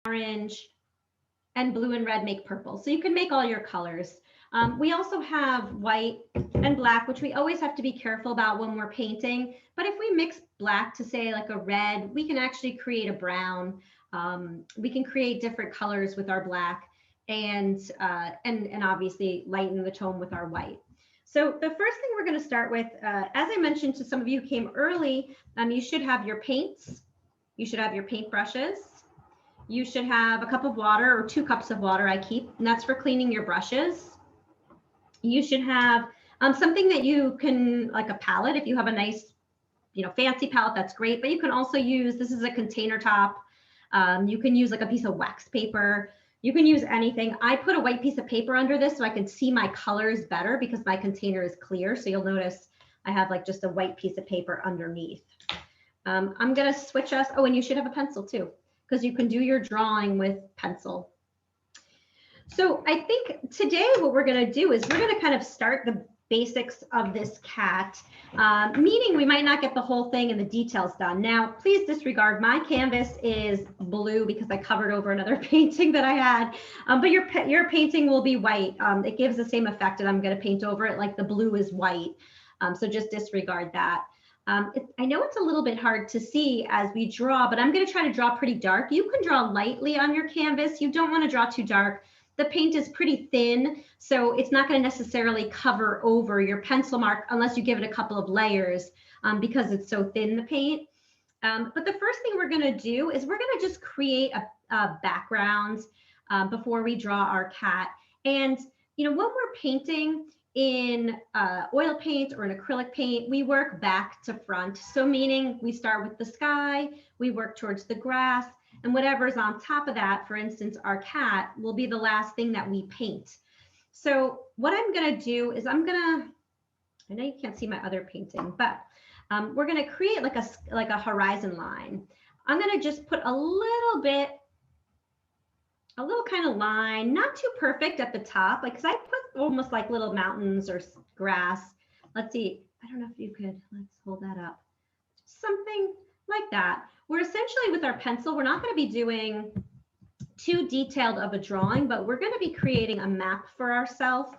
orange, and blue and red make purple. So you can make all your colors. We also have white and black, which we always have to be careful about when we're painting. But if we mix black to say like a red, we can actually create a brown. We can create different colors with our black and obviously lighten the tone with our white. So the first thing we're going to start with, as I mentioned to some of you who came early, you should have your paints. You should have your paint brushes. You should have a cup of water or 2 cups of water I keep, and that's for cleaning your brushes. You should have something that you can, like a palette, if you have a nice, fancy palette, that's great, but you can also use, this is a container top. You can use like a piece of wax paper. You can use anything. I put a white piece of paper under this so I can see my colors better because my container is clear. So you'll notice I have like just a white piece of paper underneath. I'm gonna switch us, oh, and you should have a pencil too, because you can do your drawing with pencil. So I think today what we're going to do is we're going to kind of start the basics of this cat, meaning we might not get the whole thing and the details done. Now, please disregard, my canvas is blue because I covered over another painting that I had, but your painting will be white. It gives the same effect, and I'm going to paint over it like the blue is white. So just disregard that. I know it's a little bit hard to see as we draw, but I'm going to try to draw pretty dark. You can draw lightly on your canvas. You don't want to draw too dark. The paint is pretty thin, so it's not going to necessarily cover over your pencil mark unless you give it a couple of layers because it's so thin, the paint. But the first thing we're going to do is we're going to just create a background before we draw our cat. And, when we're painting in oil paint or an acrylic paint, we work back to front. So meaning we start with the sky, we work towards the grass, and whatever's on top of that, for instance, our cat, will be the last thing that we paint. So what I'm going to do is I know you can't see my other painting, but we're going to create like a horizon line. I'm going to just put a little kind of line, not too perfect at the top, like, because I put almost like little mountains or grass. Let's see, I don't know if you could, let's hold that up. Something like that. We're essentially, with our pencil, we're not going to be doing too detailed of a drawing, but we're going to be creating a map for ourselves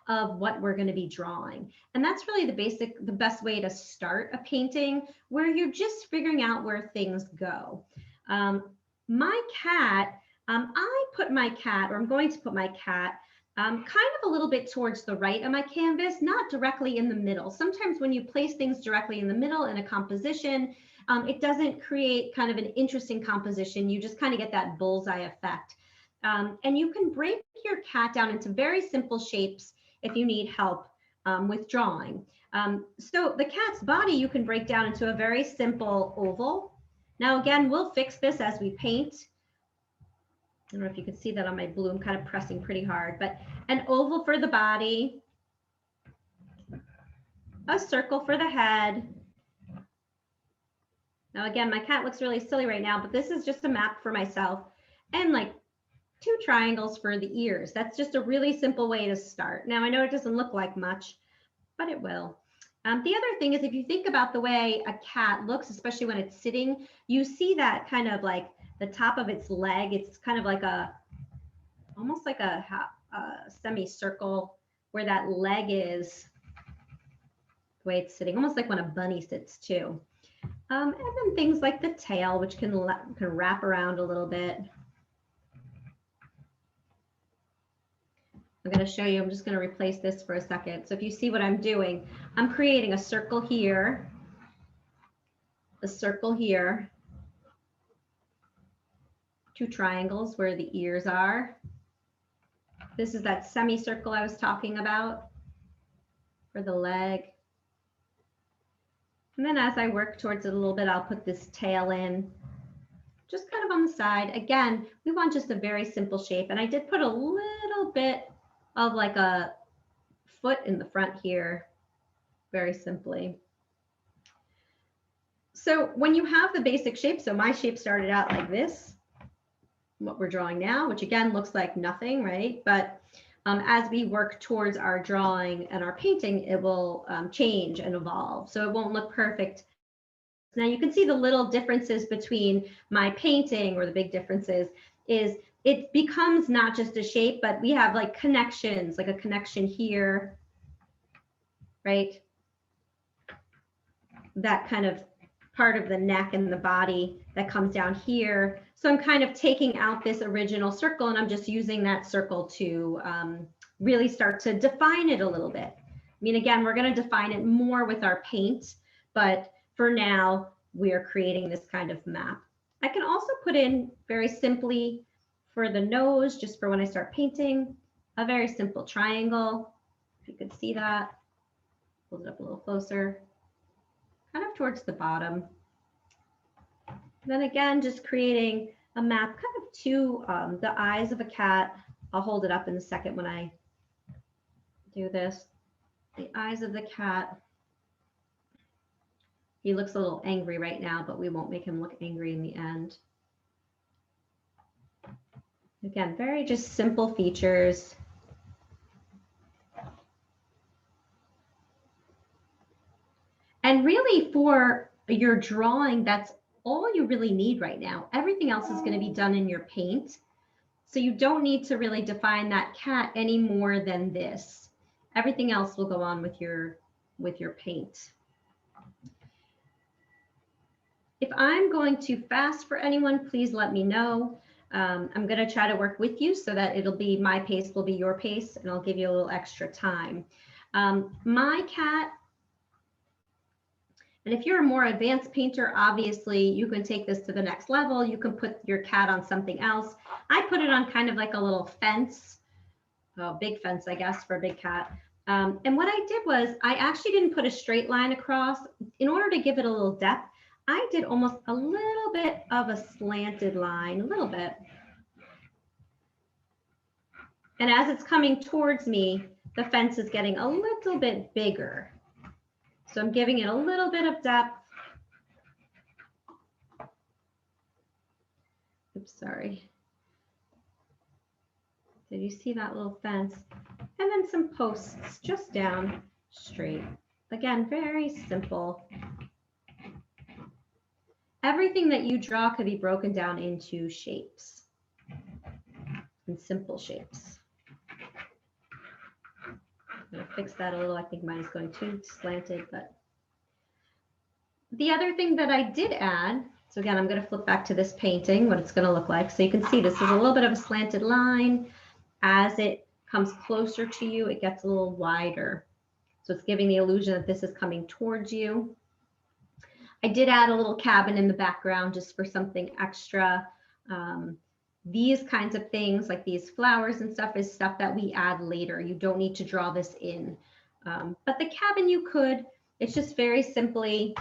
of what we're going to be drawing. And that's really the best way to start a painting, where you're just figuring out where things go. My cat, I put my cat, or I'm going to put my cat, kind of a little bit towards the right of my canvas, not directly in the middle. Sometimes when you place things directly in the middle in a composition, it doesn't create kind of an interesting composition. You just kind of get that bullseye effect. And you can break your cat down into very simple shapes if you need help with drawing. So the cat's body you can break down into a very simple oval. Now, again, we'll fix this as we paint. I don't know if you can see that on my blue. I'm kind of pressing pretty hard, but an oval for the body, a circle for the head. Now, again, my cat looks really silly right now, but this is just a map for myself, and like 2 triangles for the ears. That's just a really simple way to start. Now, I know it doesn't look like much, but it will. The other thing is, if you think about the way a cat looks, especially when it's sitting, you see that kind of like the top of its leg. It's kind of like almost like a semicircle where that leg is, the way it's sitting, almost like when a bunny sits too. And then things like the tail, which can wrap around a little bit. I'm going to show you, I'm just going to replace this for a second. So if you see what I'm doing, I'm creating a circle here, a circle here, 2 triangles where the ears are. This is that semicircle I was talking about for the leg. And then as I work towards it a little bit, I'll put this tail in, just kind of on the side. Again, we want just a very simple shape. And I did put a little bit of like a foot in the front here, very simply. So when you have the basic shape, so my shape started out like this, what we're drawing now, which again looks like nothing, right? But as we work towards our drawing and our painting, it will change and evolve. So it won't look perfect. Now you can see the little differences between my painting, or the big differences, is it becomes not just a shape, but we have like connections, like a connection here, right? That kind of part of the neck and the body that comes down here. So I'm kind of taking out this original circle and I'm just using that circle to really start to define it a little bit. I mean, again, we're going to define it more with our paint, but for now, we are creating this kind of map. I can also put in very simply for the nose, just for when I start painting, a very simple triangle. If you could see that, hold it up a little closer, kind of towards the bottom. And then again, just creating a map kind of to the eyes of a cat. I'll hold it up in a second when I do this. The eyes of the cat. He looks a little angry right now, but we won't make him look angry in the end. Again, very just simple features. And really for your drawing, that's all you really need right now. Everything else is going to be done in your paint. So you don't need to really define that cat any more than this. Everything else will go on with your paint. If I'm going too fast for anyone, please let me know. I'm going to try to work with you so that it'll be my pace will be your pace, and I'll give you a little extra time. My cat, and if you're a more advanced painter, obviously you can take this to the next level. You can put your cat on something else. I put it on kind of like a little fence, a big fence, I guess, for a big cat. And what I did was I actually didn't put a straight line across. In order to give it a little depth, I did almost a little bit of a slanted line, a little bit. And as it's coming towards me, the fence is getting a little bit bigger. So I'm giving it a little bit of depth. Oops, sorry. Did you see that little fence? And then some posts just down straight. Again, very simple. Everything that you draw could be broken down into shapes and simple shapes. I'm going to fix that a little. I think mine is going too slanted, but the other thing that I did add, so again, I'm going to flip back to this painting, what it's going to look like. So you can see this is a little bit of a slanted line. As it comes closer to you, it gets a little wider. So it's giving the illusion that this is coming towards you. I did add a little cabin in the background just for something extra. These kinds of things like these flowers and stuff is stuff that we add later. You don't need to draw this in. But the cabin you could, it's just very simply,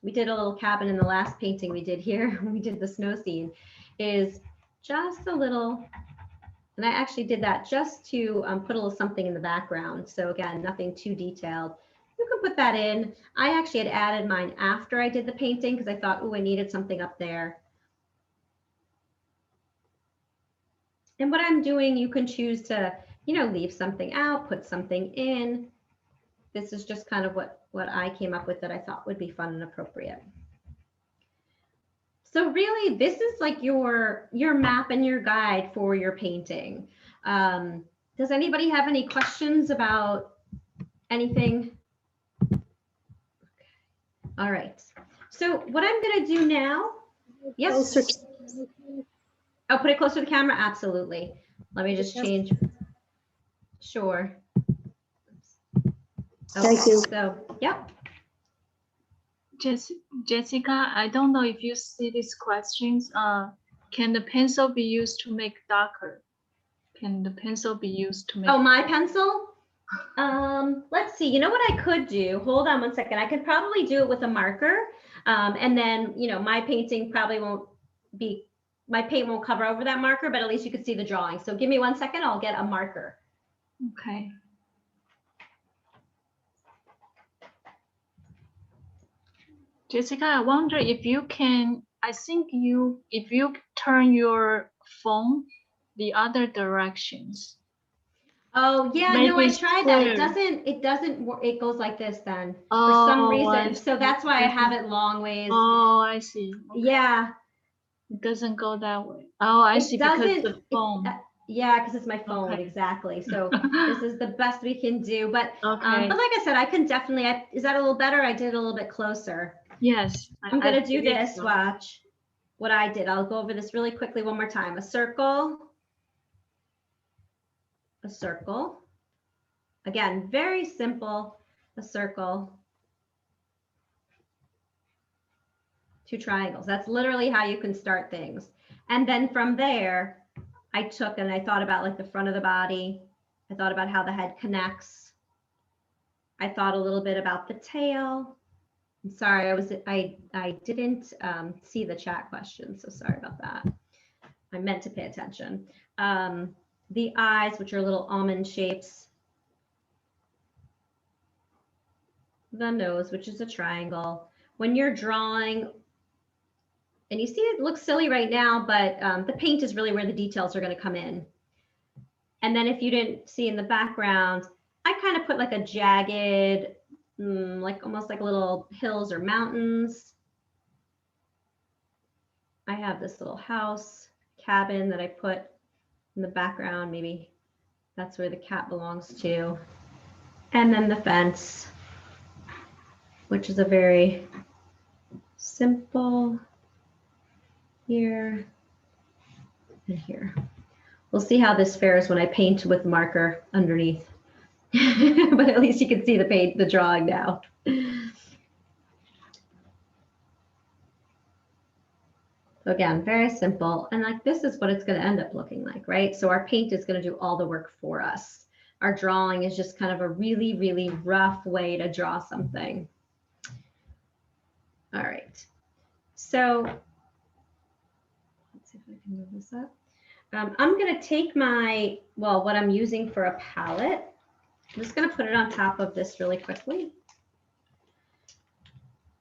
we did a little cabin in the last painting we did here, when we did the snow scene, is just a little, and I actually did that just to put a little something in the background. So again, nothing too detailed. You can put that in. I actually had added mine after I did the painting because I thought, oh, I needed something up there. And what I'm doing, you can choose to, leave something out, put something in. This is just kind of what I came up with that I thought would be fun and appropriate. So really, this is like your map and your guide for your painting. Does anybody have any questions about anything? Okay. All right. So what I'm going to do now, yes. I'll put it closer to the camera. Absolutely. Let me just change. Sure. Okay. Thank you. So, yep. Jessica, I don't know if you see these questions. Can the pencil be used to make darker? Can the pencil be used to make? Oh, my pencil? Let's see. You know what I could do? Hold on one second. I could probably do it with a marker. And then, my painting probably won't be, my paint won't cover over that marker, but at least you can see the drawing. So give me 1 second. I'll get a marker. Okay. Jessica, I wonder if you can, if you turn your phone the other directions. Oh yeah, no, I tried that. It doesn't work. It goes like this then for some reason. So that's why I have it long ways. Oh, I see. Okay. Yeah. It doesn't go that way. Oh, I see, because the foam. Yeah, because it's my phone, Okay. exactly. So this is the best we can do. But Okay. but like I said, I can definitely, is that a little better? I did it a little bit closer. Yes. I'm I gonna do believe this, so. watch what I did. I'll go over this really quickly one more time. A circle. A circle. Again, very simple. A circle. 2 triangles. That's literally how you can start things. And then from there, I took and I thought about like the front of the body. I thought about how the head connects. I thought a little bit about the tail. I'm sorry, I didn't see the chat question, so sorry about that. I meant to pay attention. The eyes, which are little almond shapes. The nose, which is a triangle. When you're drawing, and you see it looks silly right now, but the paint is really where the details are going to come in. And then if you didn't see in the background, I kind of put like a jagged, like almost like little hills or mountains. I have this little house, cabin that I put in the background. Maybe that's where the cat belongs to. And then the fence, which is a very simple here and here. We'll see how this fares when I paint with marker underneath. But at least you can see the paint, the drawing now. So again, very simple. And like this is what it's going to end up looking like, right? So our paint is going to do all the work for us. Our drawing is just kind of a really, really rough way to draw something. All right. So let's see if I can move this up. I'm going to take my, well, what I'm using for a palette. I'm just going to put it on top of this really quickly.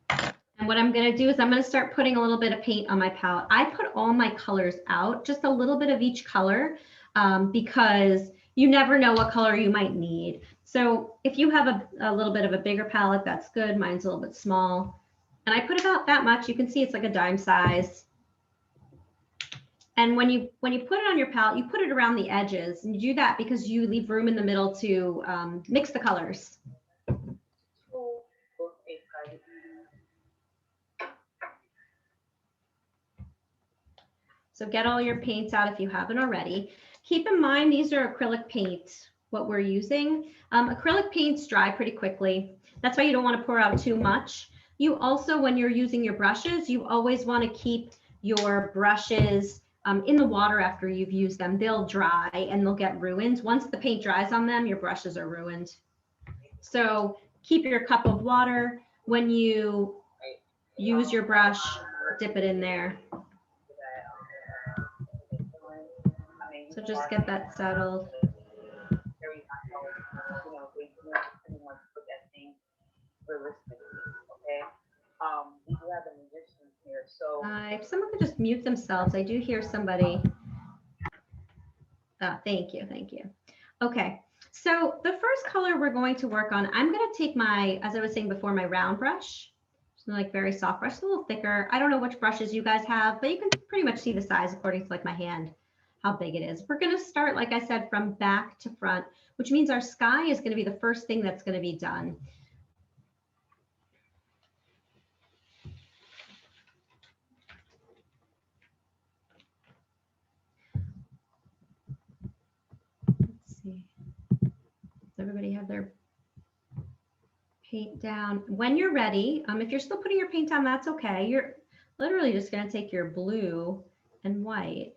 And what I'm going to do is I'm going to start putting a little bit of paint on my palette. I put all my colors out, just a little bit of each color, because you never know what color you might need. So if you have a little bit of a bigger palette, that's good. Mine's a little bit small. And I put about that much. You can see it's like a dime size. And when you put it on your palette, you put it around the edges, and you do that because you leave room in the middle to mix the colors. So get all your paints out if you haven't already. Keep in mind, these are acrylic paint, what we're using. Acrylic paints dry pretty quickly. That's why you don't want to pour out too much. You also, when you're using your brushes, you always want to keep your brushes in the water after you've used them. They'll dry and they'll get ruined. Once the paint dries on them, your brushes are ruined. So keep your cup of water. When you use your brush, dip it in there. So just get that settled. We do have a musician here, so if someone could just mute themselves, I do hear somebody. Thank you, thank you. Okay, so the first color we're going to work on, I'm going to take my, as I was saying before, my round brush, so like very soft brush, a little thicker. I don't know which brushes you guys have, but you can pretty much see the size according to like my hand, how big it is. We're going to start, like I said, from back to front, which means our sky is going to be the first thing that's going to be done. Let's see. Does everybody have their paint down? When you're ready, if you're still putting your paint down, that's okay. You're literally just going to take your blue and white.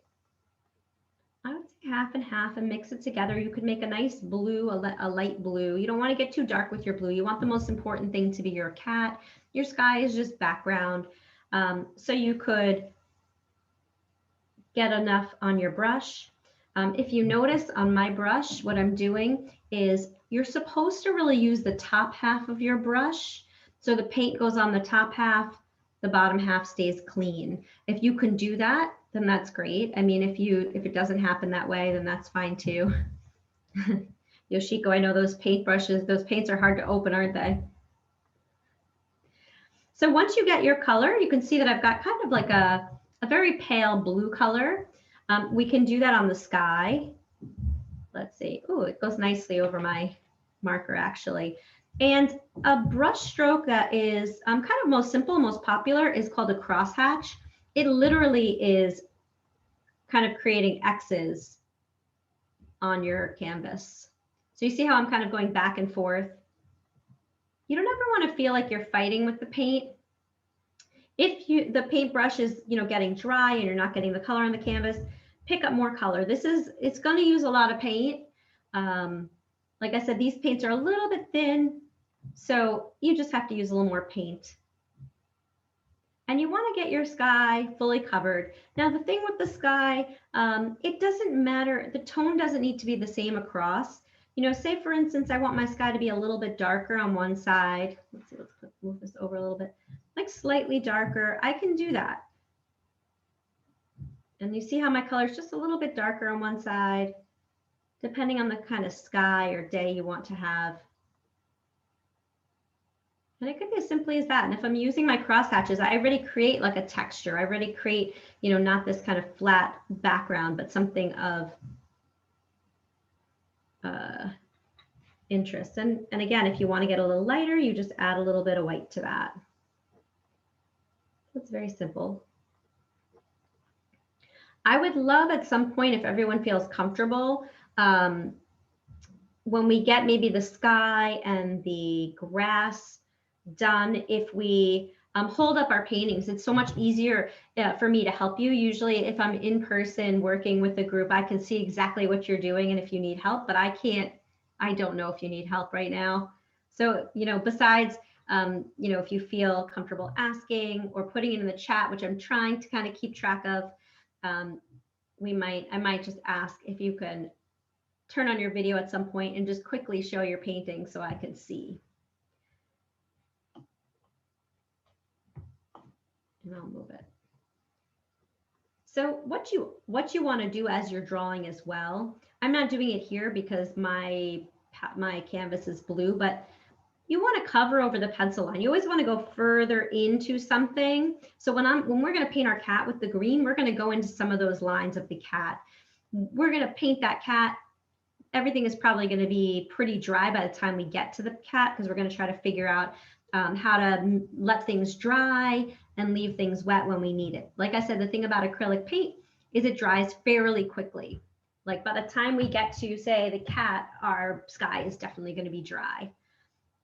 I would say half and half and mix it together. You could make a nice blue, a light blue. You don't want to get too dark with your blue. You want the most important thing to be your cat. Your sky is just background. So you could get enough on your brush. If you notice on my brush, what I'm doing is you're supposed to really use the top half of your brush. So the paint goes on the top half, the bottom half stays clean. If you can do that, then that's great. I mean, if it doesn't happen that way, then that's fine too. Yoshiko, I know those paintbrushes, those paints are hard to open, aren't they? So once you get your color, you can see that I've got kind of like a a very pale blue color. We can do that on the sky. Let's see. Oh, it goes nicely over my marker actually. And a brush stroke that is kind of most simple, most popular is called a crosshatch. It literally is kind of creating X's on your canvas. So you see how I'm kind of going back and forth. You don't ever want to feel like you're fighting with the paint. If the paintbrush is, getting dry and you're not getting the color on the canvas, pick up more color. It's going to use a lot of paint. Like I said, these paints are a little bit thin, so you just have to use a little more paint. And you want to get your sky fully covered. Now, the thing with the sky, it doesn't matter. The tone doesn't need to be the same across. Say for instance, I want my sky to be a little bit darker on one side. Let's see, let's move this over a little bit, like slightly darker. I can do that. And you see how my color is just a little bit darker on one side, depending on the kind of sky or day you want to have. And it could be as simply as that. And if I'm using my crosshatches, I already create like a texture. I already create, not this kind of flat background, but something of interest. And again, if you want to get a little lighter, you just add a little bit of white to that. It's very simple. I would love at some point, if everyone feels comfortable, when we get maybe the sky and the grass done, if we hold up our paintings, it's so much easier for me to help you. Usually if I'm in person working with the group, I can see exactly what you're doing and if you need help, but I don't know if you need help right now. So, besides, if you feel comfortable asking or putting it in the chat, which I'm trying to kind of keep track of, I might just ask if you can turn on your video at some point and just quickly show your painting so I can see. And I'll move it. So what you want to do as you're drawing as well, I'm not doing it here because my canvas is blue, but you want to cover over the pencil line. You always want to go further into something. So when we're going to paint our cat with the green, we're going to go into some of those lines of the cat. We're going to paint that cat. Everything is probably going to be pretty dry by the time we get to the cat because we're going to try to figure out how to let things dry and leave things wet when we need it. Like I said, the thing about acrylic paint is it dries fairly quickly. Like by the time we get to, say, the cat, our sky is definitely going to be dry.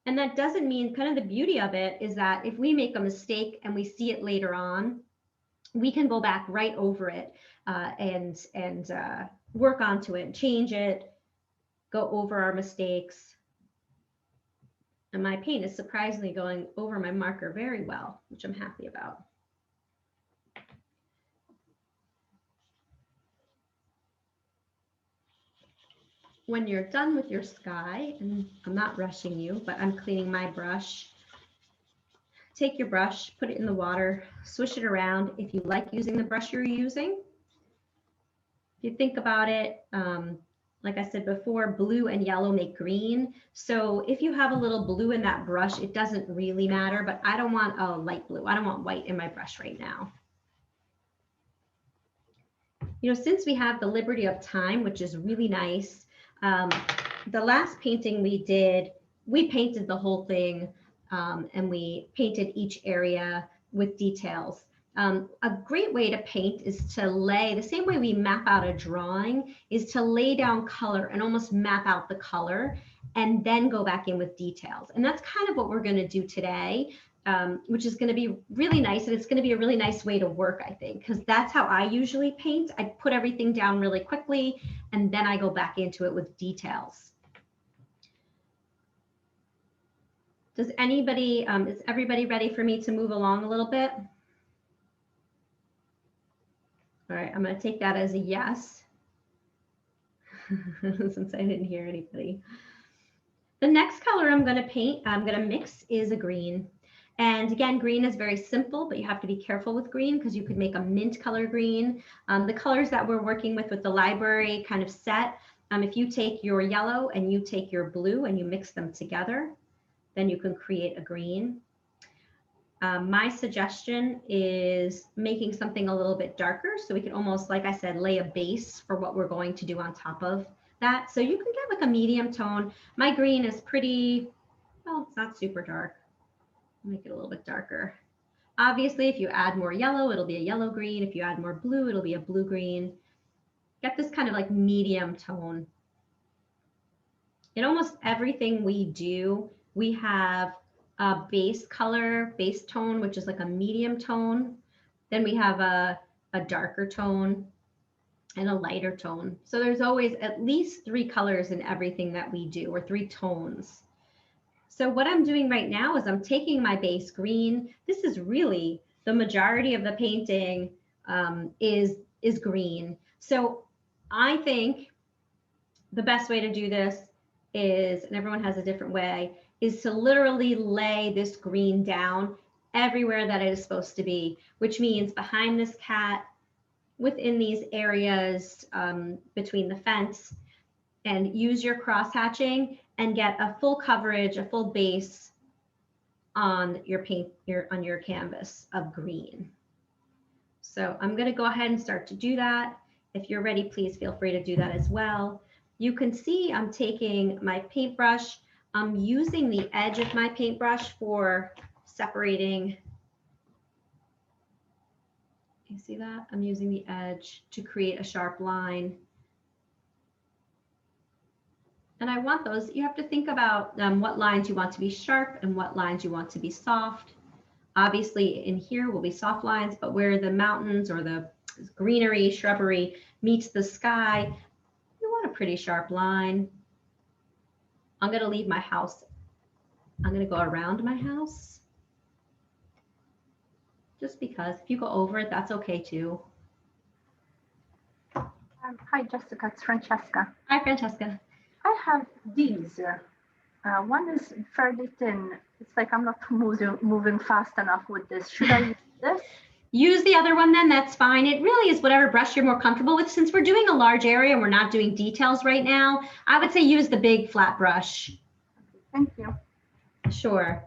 And that doesn't mean, kind of the beauty of it is that if we make a mistake and we see it later on, we can go back right over it and work onto it, change it, go over our mistakes. And my paint is surprisingly going over my marker very well, which I'm happy about. When you're done with your sky, and I'm not rushing you, but I'm cleaning my brush, take your brush, put it in the water, swish it around if you like using the brush you're using. If you think about it, like I said before, blue and yellow make green. So if you have a little blue in that brush, it doesn't really matter, but I don't want a light blue. I don't want white in my brush right now. Since we have the liberty of time, which is really nice, the last painting we did, we painted the whole thing and we painted each area with details. A great way to paint is to lay, the same way we map out a drawing, is to lay down color and almost map out the color and then go back in with details. And that's kind of what we're going to do today, which is going to be really nice. And it's going to be a really nice way to work, I think, because that's how I usually paint. I put everything down really quickly and then I go back into it with details. Does anybody, is everybody ready for me to move along a little bit? All right, I'm going to take that as a yes, since I didn't hear anybody. The next color I'm going to mix is a green. And again, green is very simple, but you have to be careful with green because you could make a mint color green. The colors that we're working with the library kind of set, if you take your yellow and you take your blue and you mix them together, then you can create a green. My suggestion is making something a little bit darker so we can almost, like I said, lay a base for what we're going to do on top of that. So you can get like a medium tone. My green is pretty, well, it's not super dark. Make it a little bit darker. Obviously, if you add more yellow, it'll be a yellow green. If you add more blue, it'll be a blue green. Get this kind of like medium tone. In almost everything we do, we have a base color, base tone, which is like a medium tone. Then we have a darker tone and a lighter tone. So there's always at least 3 colors in everything that we do, or 3 tones. So what I'm doing right now is I'm taking my base green. This is really the majority of the painting is green. So I think the best way to do this is, and everyone has a different way, is to literally lay this green down everywhere that it is supposed to be, which means behind this cat, within these areas between the fence, and use your cross hatching and get a full coverage, a full base on your paint, on your canvas of green. So I'm going to go ahead and start to do that. If you're ready, please feel free to do that as well. You can see I'm taking my paintbrush. I'm using the edge of my paintbrush for separating. You see that? I'm using the edge to create a sharp line. And I want those, you have to think about what lines you want to be sharp and what lines you want to be soft. Obviously in here will be soft lines, but where the mountains or the greenery, shrubbery meets the sky, you want a pretty sharp line. I'm going to leave my house. I'm going to go around my house. Just because if you go over it, that's okay too. Hi, Jessica, it's Francesca. Hi, Francesca. I have these. One is fairly thin. It's like I'm not moving fast enough with this. Should I use this? Use the other one then, that's fine. It really is whatever brush you're more comfortable with. Since we're doing a large area and we're not doing details right now, I would say use the big flat brush. Thank you. Sure.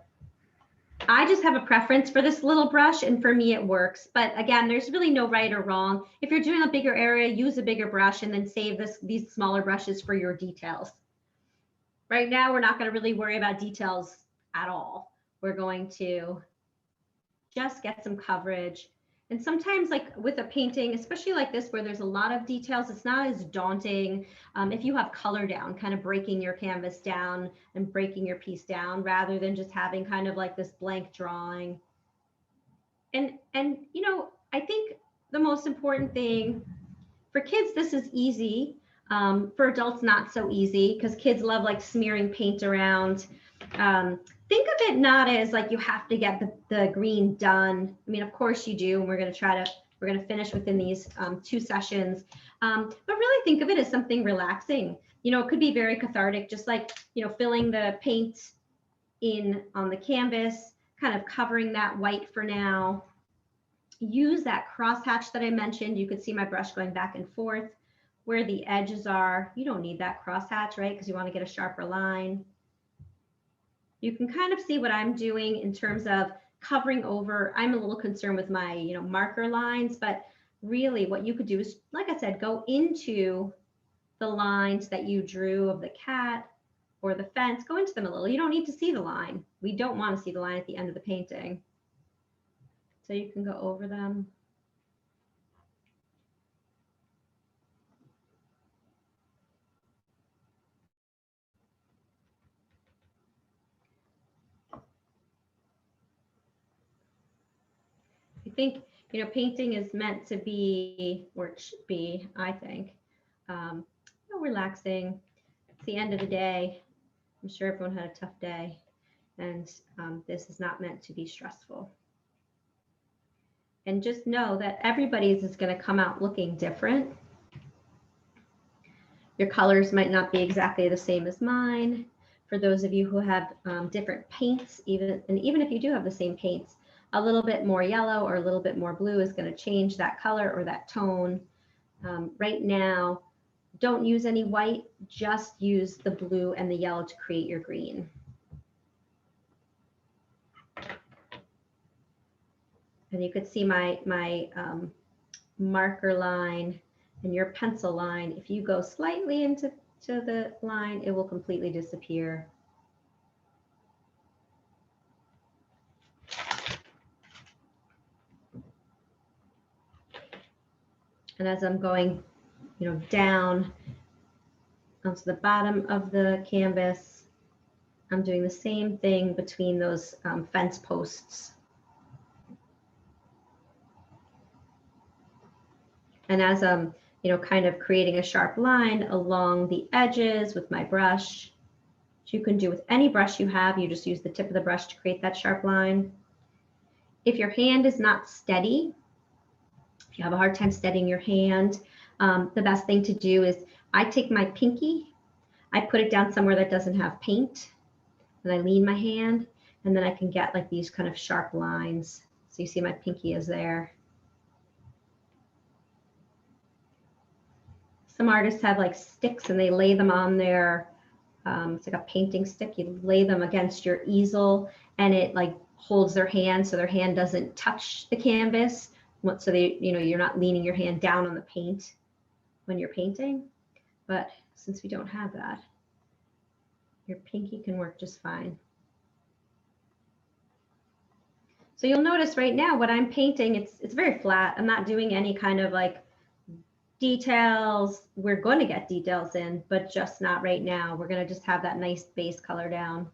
I just have a preference for this little brush, and for me it works. But again, there's really no right or wrong. If you're doing a bigger area, use a bigger brush and then save these smaller brushes for your details. Right now, we're not going to really worry about details at all. We're going to just get some coverage. And sometimes, like with a painting, especially like this, where there's a lot of details, it's not as daunting if you have color down, kind of breaking your canvas down and breaking your piece down, rather than just having kind of like this blank drawing. And you know, I think the most important thing for kids, this is easy. For adults, not so easy, because kids love like smearing paint around. Think of it not as like you have to get the green done. I mean, of course you do, and we're going to finish within these 2 sessions. But really think of it as something relaxing. You know, it could be very cathartic, just like, you know, filling the paint in on the canvas, kind of covering that white for now. Use that crosshatch that I mentioned. You could see my brush going back and forth where the edges are. You don't need that crosshatch, right? Because you want to get a sharper line. You can kind of see what I'm doing in terms of covering over. I'm a little concerned with my, you know, marker lines, but really what you could do is, like I said, go into the lines that you drew of the cat or the fence, go into them a little. You don't need to see the line. We don't want to see the line at the end of the painting. So you can go over them. I think, you know, painting is meant to be, or it should be, I think, you know, relaxing. It's the end of the day. I'm sure everyone had a tough day, and this is not meant to be stressful. And just know that everybody's is going to come out looking different. Your colors might not be exactly the same as mine. For those of you who have different paints, even if you do have the same paints, a little bit more yellow or a little bit more blue is going to change that color or that tone. Right now, don't use any white, just use the blue and the yellow to create your green. And you could see my marker line and your pencil line. If you go slightly into the line, it will completely disappear. And as I'm going, down onto the bottom of the canvas, I'm doing the same thing between those fence posts. And as I'm, kind of creating a sharp line along the edges with my brush, which you can do with any brush you have, you just use the tip of the brush to create that sharp line. If your hand is not steady, if you have a hard time steadying your hand, the best thing to do is I take my pinky, I put it down somewhere that doesn't have paint, and I lean my hand, and then I can get like these kind of sharp lines. So you see my pinky is there. Some artists have like sticks and they lay them on their, it's like a painting stick. You lay them against your easel and it like holds their hand so their hand doesn't touch the canvas. So they, you're not leaning your hand down on the paint when you're painting. But since we don't have that, your pinky can work just fine. So you'll notice right now what I'm painting, it's very flat. I'm not doing any kind of like details. We're going to get details in, but just not right now. We're going to just have that nice base color down.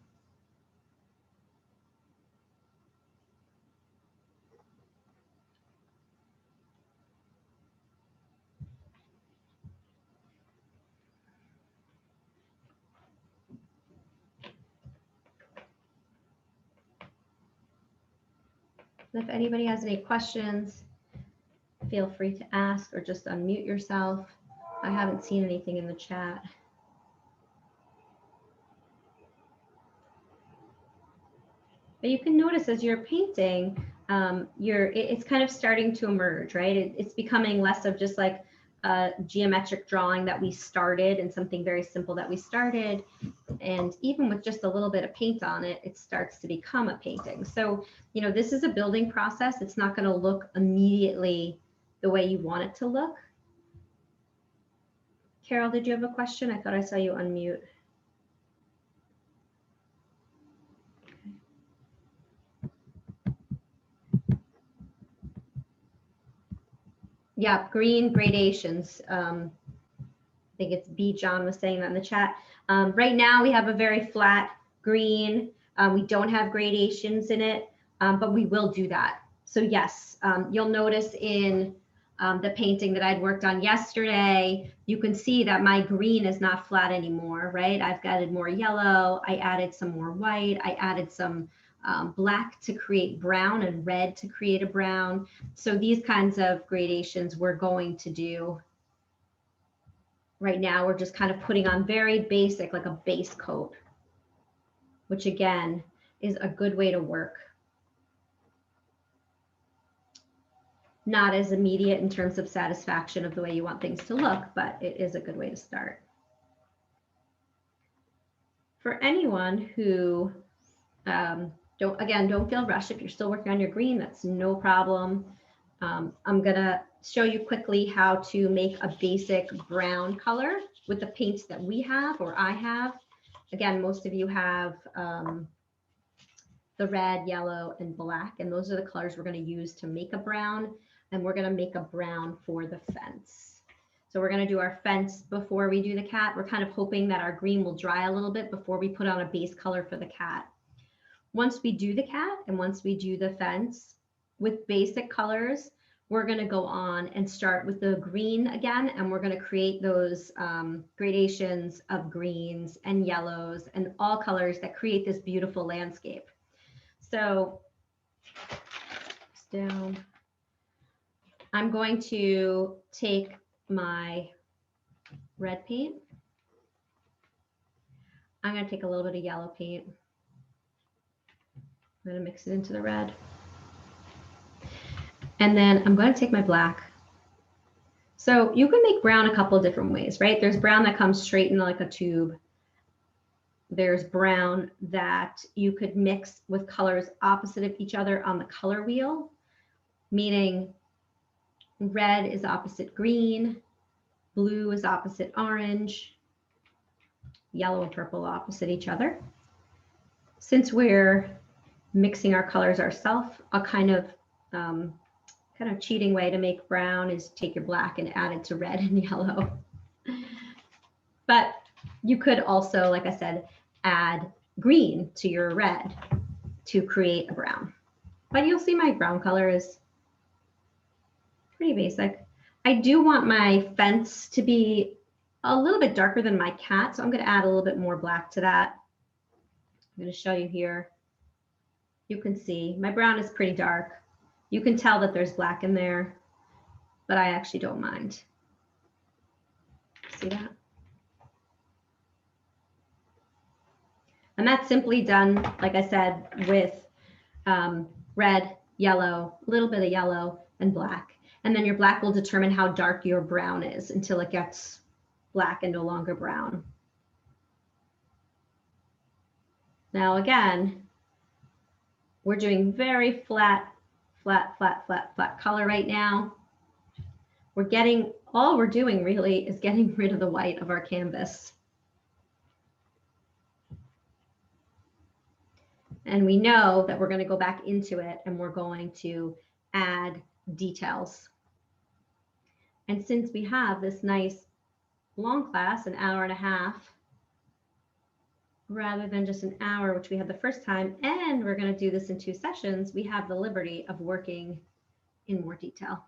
If anybody has any questions, feel free to ask or just unmute yourself. I haven't seen anything in the chat. But you can notice as you're painting, it's kind of starting to emerge, right? It's becoming less of just like a geometric drawing that we started and something very simple that we started. And even with just a little bit of paint on it, it starts to become a painting. So, this is a building process. It's not going to look immediately the way you want it to look. Carol, did you have a question? I thought I saw you unmute. Yeah, green gradations. I think it's B. John was saying that in the chat. Right now we have a very flat green. We don't have gradations in it, but we will do that. So yes, you'll notice in the painting that I'd worked on yesterday, you can see that my green is not flat anymore, right? I've added more yellow. I added some more white. I added some black to create brown and red to create a brown. So these kinds of gradations we're going to do. Right now, we're just kind of putting on very basic, like a base coat, which again is a good way to work. Not as immediate in terms of satisfaction of the way you want things to look, but it is a good way to start. For anyone who don't feel rushed. If you're still working on your green, that's no problem. I'm gonna show you quickly how to make a basic brown color with the paints that we have or I have. Again, most of you have the red, yellow, and black, and those are the colors we're gonna use to make a brown, and we're gonna make a brown for the fence. So we're gonna do our fence before we do the cat. We're kind of hoping that our green will dry a little bit before we put on a base color for the cat. Once we do the cat and once we do the fence with basic colors, we're going to go on and start with the green again, and we're going to create those gradations of greens and yellows and all colors that create this beautiful landscape. So down, I'm going to take my red paint. I'm going to take a little bit of yellow paint. I'm going to mix it into the red. And then I'm going to take my black. So you can make brown a couple of different ways, right? There's brown that comes straight in like a tube. There's brown that you could mix with colors opposite of each other on the color wheel. meaning red is opposite green, blue is opposite orange, yellow and purple opposite each other. Since we're mixing our colors ourselves, a kind of cheating way to make brown is take your black and add it to red and yellow. But you could also, like I said, add green to your red to create a brown. But you'll see my brown color is pretty basic. I do want my fence to be a little bit darker than my cat, so I'm going to add a little bit more black to that. I'm going to show you here. You can see my brown is pretty dark. You can tell that there's black in there, but I actually don't mind. See that? And that's simply done, like I said, with red, yellow, a little bit of yellow, and black. And then your black will determine how dark your brown is until it gets black and no longer brown. Now again, we're doing very flat color right now. All we're doing really is getting rid of the white of our canvas. And we know that we're going to go back into it and we're going to add details. And since we have this nice long class, an hour and a half, rather than just an hour, which we had the first time, and we're going to do this in 2 sessions, we have the liberty of working in more detail,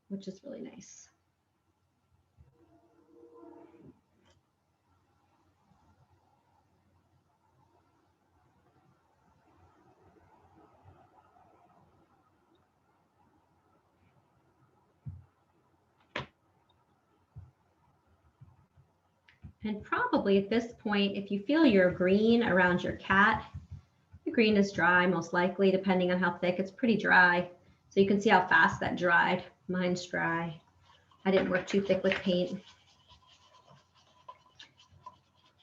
which is really nice. And probably at this point, if you feel your green around your cat, the green is dry, most likely, depending on how thick. It's pretty dry. So you can see how fast that dried. Mine's dry. I didn't work too thick with paint.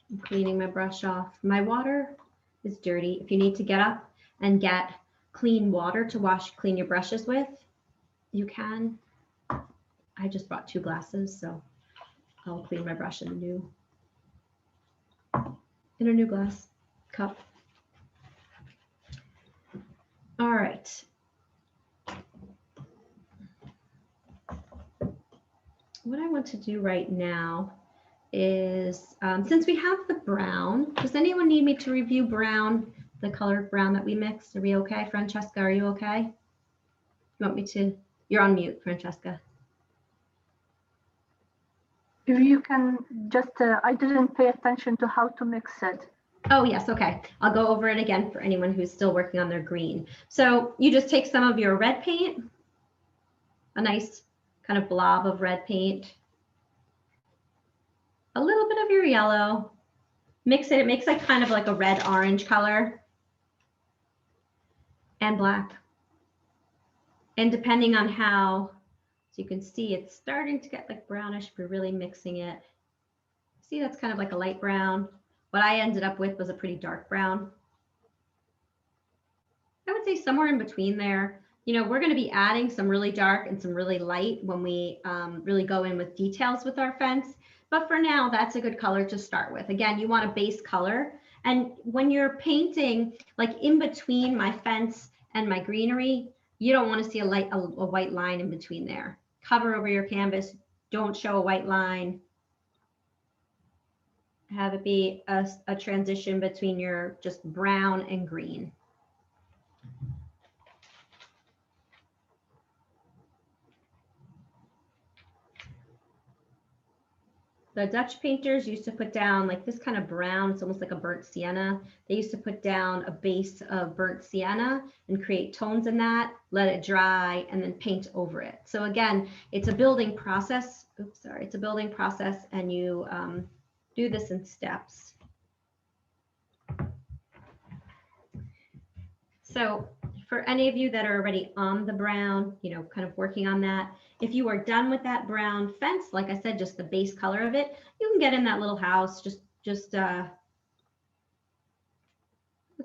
I'm cleaning my brush off. My water is dirty. If you need to get up and get clean water to clean your brushes with, you can. I just brought 2 glasses, so I'll clean my brush in a new glass cup. All right. What I want to do right now is, since we have the brown, does anyone need me to review brown, the color brown that we mixed? Are we okay? Francesca, are you okay? You want me to? You're on mute, Francesca. If you can just, I didn't pay attention to how to mix it. Oh, yes. Okay. I'll go over it again for anyone who's still working on their green. So you just take some of your red paint, a nice kind of blob of red paint, a little bit of your yellow, mix it. It makes like kind of like a red-orange color, and black. And depending on how, so you can see it's starting to get like brownish if you're really mixing it. See, that's kind of like a light brown. What I ended up with was a pretty dark brown. I would say somewhere in between there. You know, we're going to be adding some really dark and some really light when we really go in with details with our fence. But for now, that's a good color to start with. Again, you want a base color. And when you're painting, like in between my fence and my greenery, you don't want to see a white line in between there. Cover over your canvas. Don't show a white line. Have it be a transition between your just brown and green. The Dutch painters used to put down like this kind of brown, it's almost like a burnt sienna. They used to put down a base of burnt sienna and create tones in that, let it dry, and then paint over it. So again, it's a building process. Oops, sorry, it's a building process, and you do this in steps. So for any of you that are already on the brown, you know, kind of working on that, if you are done with that brown fence, like I said, just the base color of it, you can get in that little house, just let's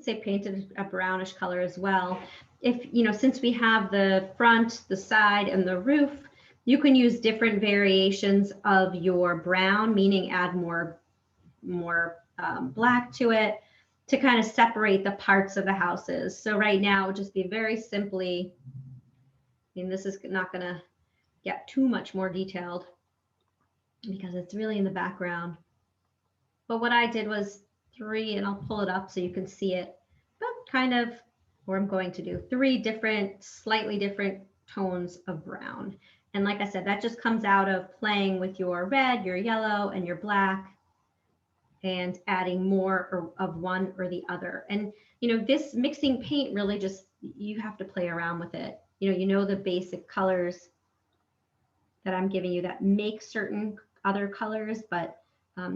say painted a brownish color as well. if, since we have the front, the side, and the roof, you can use different variations of your brown, meaning add more black to it to kind of separate the parts of the houses. So right now, it would just be very simply, this is not going to get too much more detailed because it's really in the background. But what I did was 3, and I'll pull it up so you can see it, but kind of, or I'm going to do 3 different, slightly different tones of brown. And like I said, that just comes out of playing with your red, your yellow, and your black, and adding more of one or the other. And, this mixing paint really just, you have to play around with it. The basic colors that I'm giving you that make certain other colors, but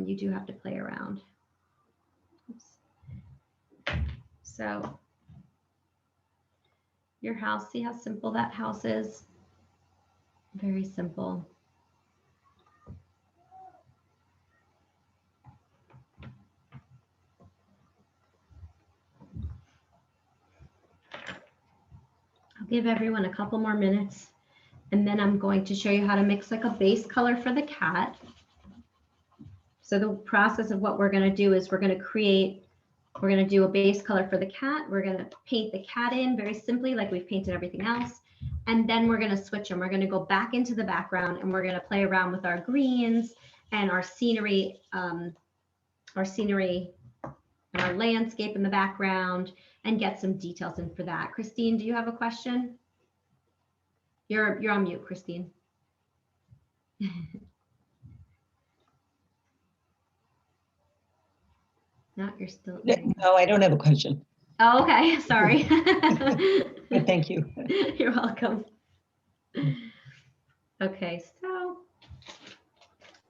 you do have to play around. Oops. So your house, see how simple that house is? Very simple. I'll give everyone a couple more minutes, and then I'm going to show you how to mix like a base color for the cat. So the process of what we're going to do is we're going to do a base color for the cat. We're going to paint the cat in very simply like we've painted everything else. And then we're going to switch them. We're going to go back into the background, and we're going to play around with our greens and our scenery, and our landscape in the background, and get some details in for that. Christine, do you have a question? You're on mute, Christine. No, you're still. No, I don't have a question. Oh, okay. Sorry. But thank you. You're welcome. Okay, so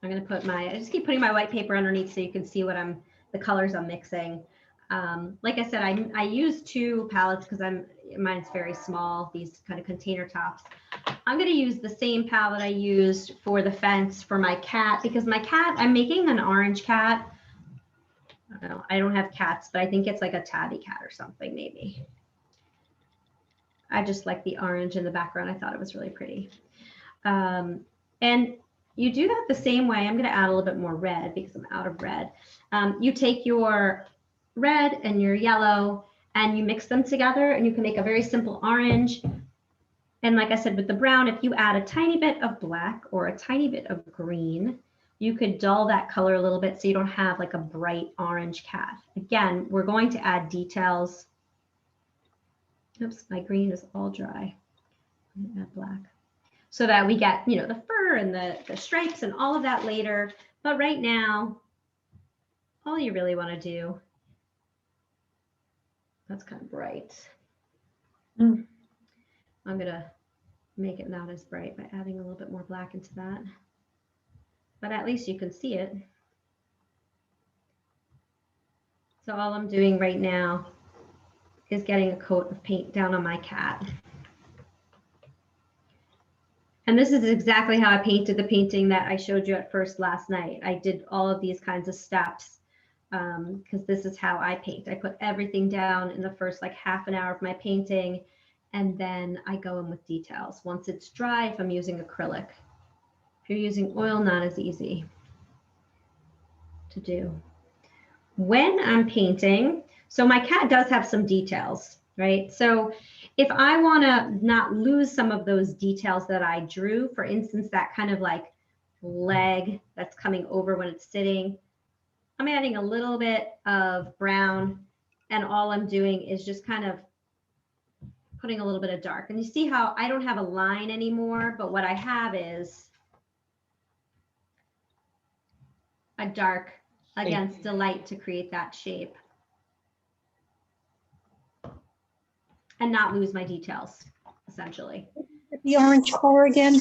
I'm going to put I just keep putting my white paper underneath so you can see what the colors I'm mixing. Like I said, I use 2 palettes because mine's very small, these kind of container tops. I'm going to use the same palette I used for the fence for my cat, because my cat, I'm making an orange cat. I don't have cats, but I think it's like a tabby cat or something, maybe. I just like the orange in the background. I thought it was really pretty. And you do that the same way. I'm going to add a little bit more red because I'm out of red. You take your red and your yellow and you mix them together, and you can make a very simple orange. And like I said, with the brown, if you add a tiny bit of black or a tiny bit of green, you could dull that color a little bit so you don't have like a bright orange cat. Again, we're going to add details. Oops, my green is all dry. I'm gonna add black so that we get, the fur and the stripes and all of that later. But right now, all you really want to do, that's kind of bright. I'm gonna make it not as bright by adding a little bit more black into that. But at least you can see it. So all I'm doing right now is getting a coat of paint down on my cat. And this is exactly how I painted the painting that I showed you at first last night. I did all of these kinds of steps because this is how I paint. I put everything down in the first like half an hour of my painting, and then I go in with details. Once it's dry, if I'm using acrylic. If you're using oil, not as easy to do. When I'm painting, so my cat does have some details, right? So if I want to not lose some of those details that I drew, for instance, that kind of like leg that's coming over when it's sitting, I'm adding a little bit of brown, and all I'm doing is just kind of putting a little bit of dark. And you see how I don't have a line anymore, but what I have is a dark against a light to create that shape and not lose my details, essentially. The orange color again?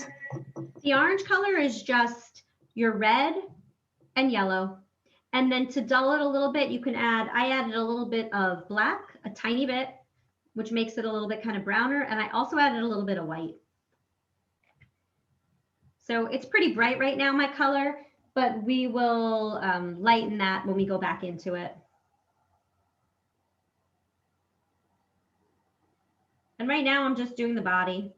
The orange color is just your red and yellow. And then to dull it a little bit, you can I added a little bit of black, a tiny bit, which makes it a little bit kind of browner. And I also added a little bit of white. So it's pretty bright right now, my color, but we will lighten that when we go back into it. And right now I'm just doing the body.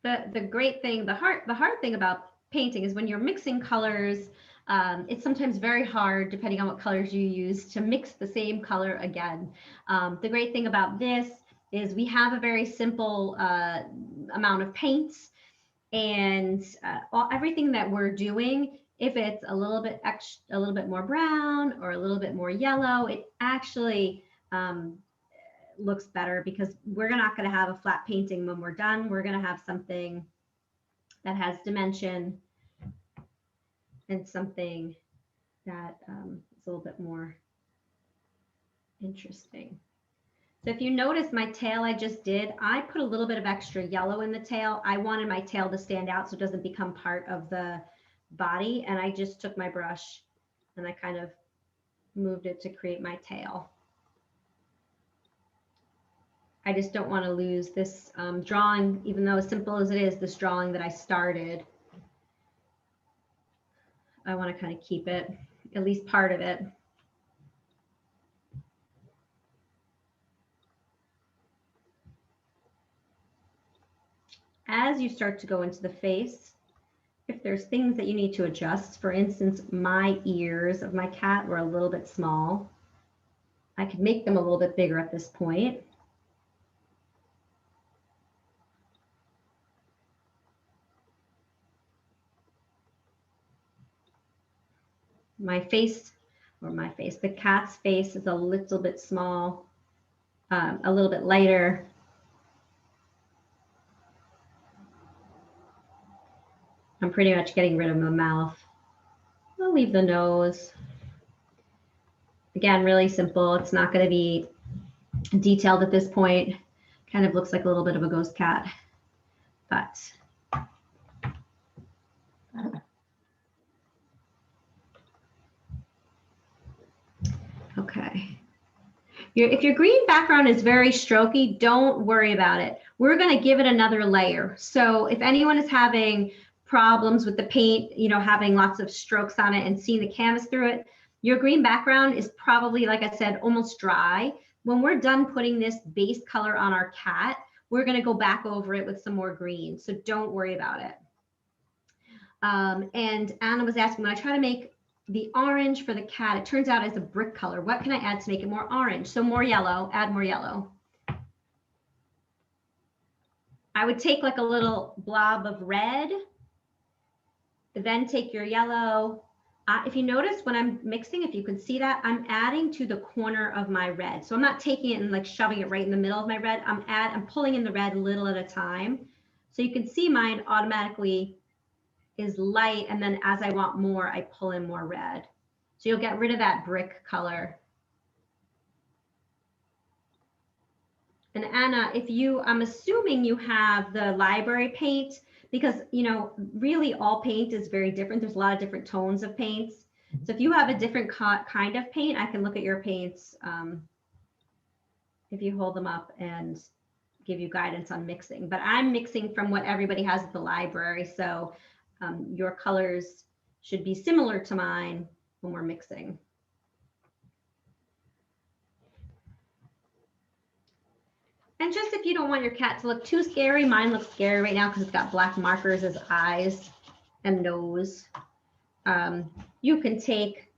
The great thing, the hard thing about painting is when you're mixing colors, it's sometimes very hard, depending on what colors you use, to mix the same color again. The great thing about this is we have a very simple amount of paints, and everything that we're doing, if it's a little bit more brown or a little bit more yellow, it actually looks better, because we're not going to have a flat painting when we're done. We're going to have something that has dimension and something that is a little bit more interesting. So if you notice my tail I just did, I put a little bit of extra yellow in the tail. I wanted my tail to stand out so it doesn't become part of the body. And I just took my brush and I kind of moved it to create my tail. I just don't want to lose this drawing, even though as simple as it is, this drawing that I started. I want to kind of keep it, at least part of it. As you start to go into the face, if there's things that you need to adjust, for instance, my ears of my cat were a little bit small. I could make them a little bit bigger at this point. The cat's face is a little bit small, a little bit lighter. I'm pretty much getting rid of the mouth. I'll leave the nose. Again, really simple. It's not going to be detailed at this point. Kind of looks like a little bit of a ghost cat, but okay. If your green background is very strokey, don't worry about it. We're going to give it another layer. So if anyone is having problems with the paint, having lots of strokes on it and seeing the canvas through it, your green background is probably, like I said, almost dry. When we're done putting this base color on our cat, we're going to go back over it with some more green. So don't worry about it. And Anna was asking, when I try to make the orange for the cat, it turns out it's a brick color. What can I add to make it more orange? So more yellow, add more yellow. I would take like a little blob of red, then take your yellow. If you notice when I'm mixing, if you can see that, I'm adding to the corner of my red. So I'm not taking it and like shoving it right in the middle of my red. I'm pulling in the red little at a time. So you can see mine automatically is light, and then as I want more, I pull in more red. So you'll get rid of that brick color. And Anna, I'm assuming you have the library paint, because really all paint is very different. There's a lot of different tones of paints. So if you have a different kind of paint, I can look at your paints if you hold them up and give you guidance on mixing. But I'm mixing from what everybody has at the library. So your colors should be similar to mine when we're mixing. And just if you don't want your cat to look too scary, mine looks scary right now because it's got black markers as eyes and nose. You can take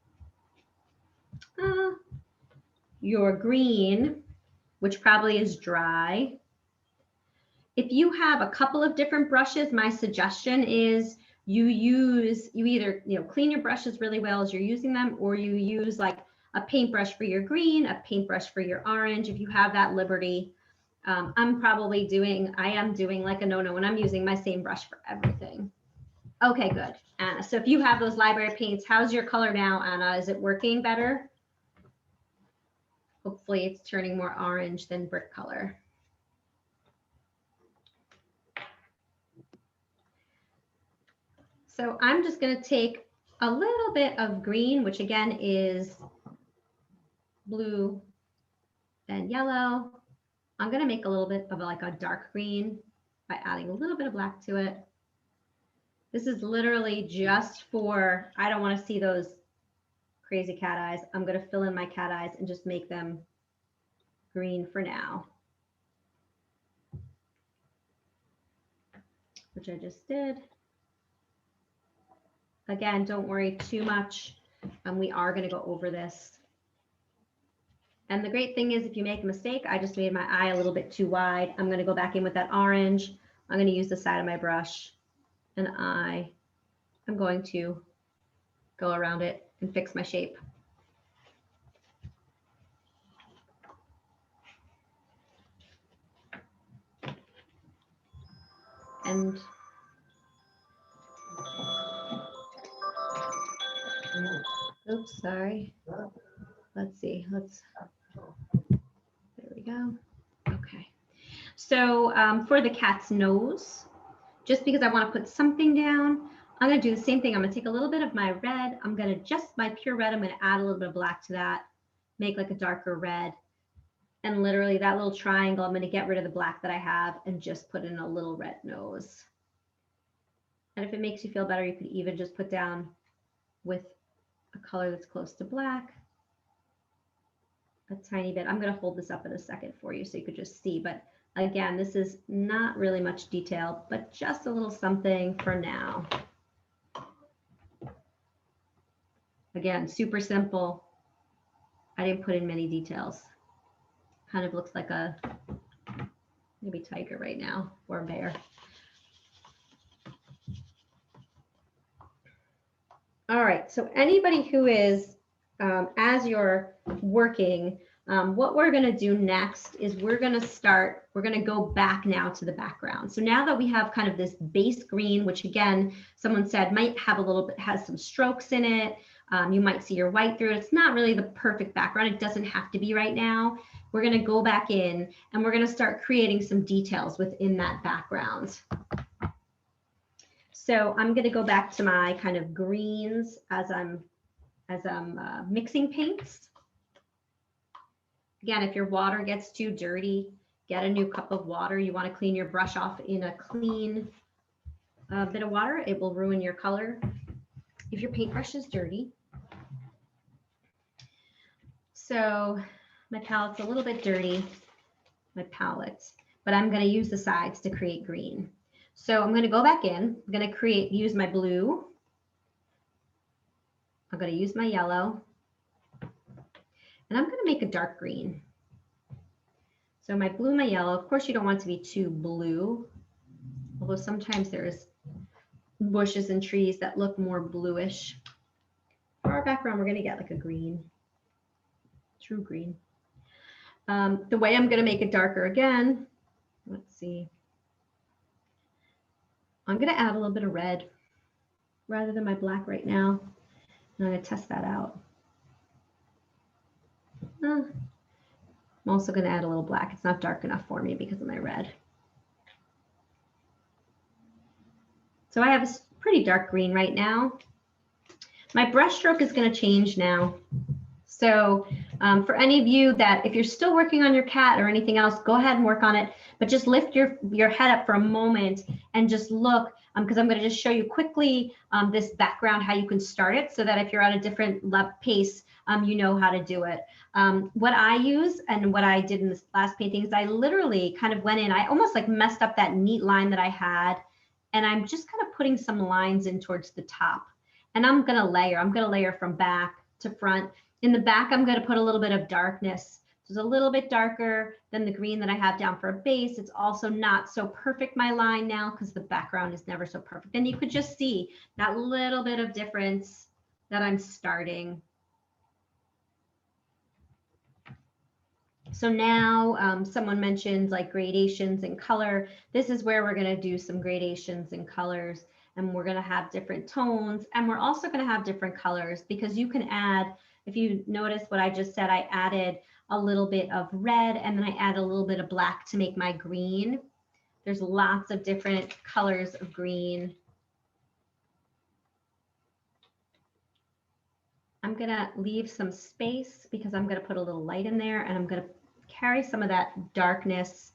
your green, which probably is dry. If you have a couple of different brushes, my suggestion is you either clean your brushes really well as you're using them, or you use like a paintbrush for your green, a paintbrush for your orange, if you have that liberty. I am doing like a no-no, and I'm using my same brush for everything. Okay, good. Anna, so if you have those library paints, how's your color now, Anna? Is it working better? Hopefully it's turning more orange than brick color. So I'm just going to take a little bit of green, which again is blue and yellow. I'm going to make a little bit of like a dark green by adding a little bit of black to it. This is literally just for, I don't want to see those crazy cat eyes. I'm going to fill in my cat eyes and just make them green for now, which I just did. Again, don't worry too much. We are going to go over this. And the great thing is, if you make a mistake, I just made my eye a little bit too wide. I'm going to go back in with that orange. I'm going to use the side of my brush, and I'm going to go around it and fix my shape. And oops, sorry. Let's see. There we go. Okay. So for the cat's nose, just because I want to put something down, I'm going to do the same thing. I'm going to take a little bit of my red. I'm going to just my pure red. I'm going to add a little bit of black to that, make like a darker red. And literally that little triangle, I'm going to get rid of the black that I have and just put in a little red nose. And if it makes you feel better, you could even just put down with a color that's close to black, a tiny bit. I'm going to hold this up in a second for you so you could just see. But again, this is not really much detail, but just a little something for now. Again, super simple. I didn't put in many details. Kind of looks like a maybe tiger right now, or a bear. All right, so anybody who is, as you're working, what we're going to do next is we're going to go back now to the background. So now that we have kind of this base green, which again, someone said might have a little bit, has some strokes in it. You might see your white through it. It's not really the perfect background. It doesn't have to be right now. We're going to go back in and we're going to start creating some details within that background. So I'm going to go back to my kind of greens as I'm mixing paints. Again, if your water gets too dirty, get a new cup of water. You want to clean your brush off in a clean bit of water. It will ruin your color if your paintbrush is dirty. So my palette's a little bit dirty, my palette, but I'm going to use the sides to create green. So I'm going to go back in. I'm going to use my blue. I'm going to use my yellow. And I'm going to make a dark green. So my blue, my yellow, of course you don't want to be too blue, although sometimes there's bushes and trees that look more bluish. For our background, we're going to get like a green, true green. The way I'm going to make it darker again, let's see. I'm going to add a little bit of red rather than my black right now. And I'm going to test that out. I'm also going to add a little black. It's not dark enough for me because of my red. So I have a pretty dark green right now. My brush stroke is going to change now. So for any of you that, if you're still working on your cat or anything else, go ahead and work on it. But just lift your head up for a moment and just look, because I'm going to just show you quickly this background, how you can start it so that if you're at a different pace, you know how to do it. What I use and what I did in this last painting is I literally kind of went in, I almost like messed up that neat line that I had. And I'm just kind of putting some lines in towards the top. And I'm going to layer from back to front. In the back, I'm going to put a little bit of darkness. So it's a little bit darker than the green that I have down for a base. It's also not so perfect, my line now, because the background is never so perfect. And you could just see that little bit of difference that I'm starting. So now someone mentioned like gradations and color. This is where we're going to do some gradations and colors, and we're going to have different tones, and we're also going to have different colors, because you can add, if you notice what I just said, I added a little bit of red and then I add a little bit of black to make my green. There's lots of different colors of green. I'm going to leave some space because I'm going to put a little light in there, and I'm going to carry some of that darkness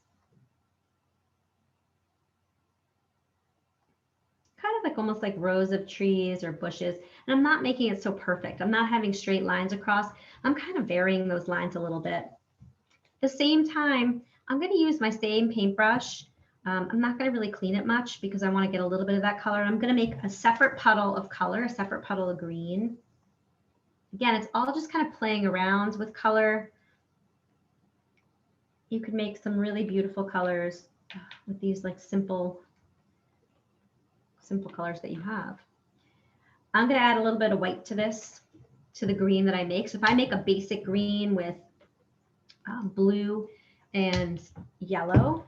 kind of like almost like rows of trees or bushes. And I'm not making it so perfect. I'm not having straight lines across. I'm kind of varying those lines a little bit. At the same time, I'm going to use my same paintbrush. I'm not going to really clean it much because I want to get a little bit of that color. I'm going to make a separate puddle of color, a separate puddle of green. Again, it's all just kind of playing around with color. You could make some really beautiful colors with these like simple colors that you have. I'm going to add a little bit of white to this, to the green that I make. So if I make a basic green with blue and yellow,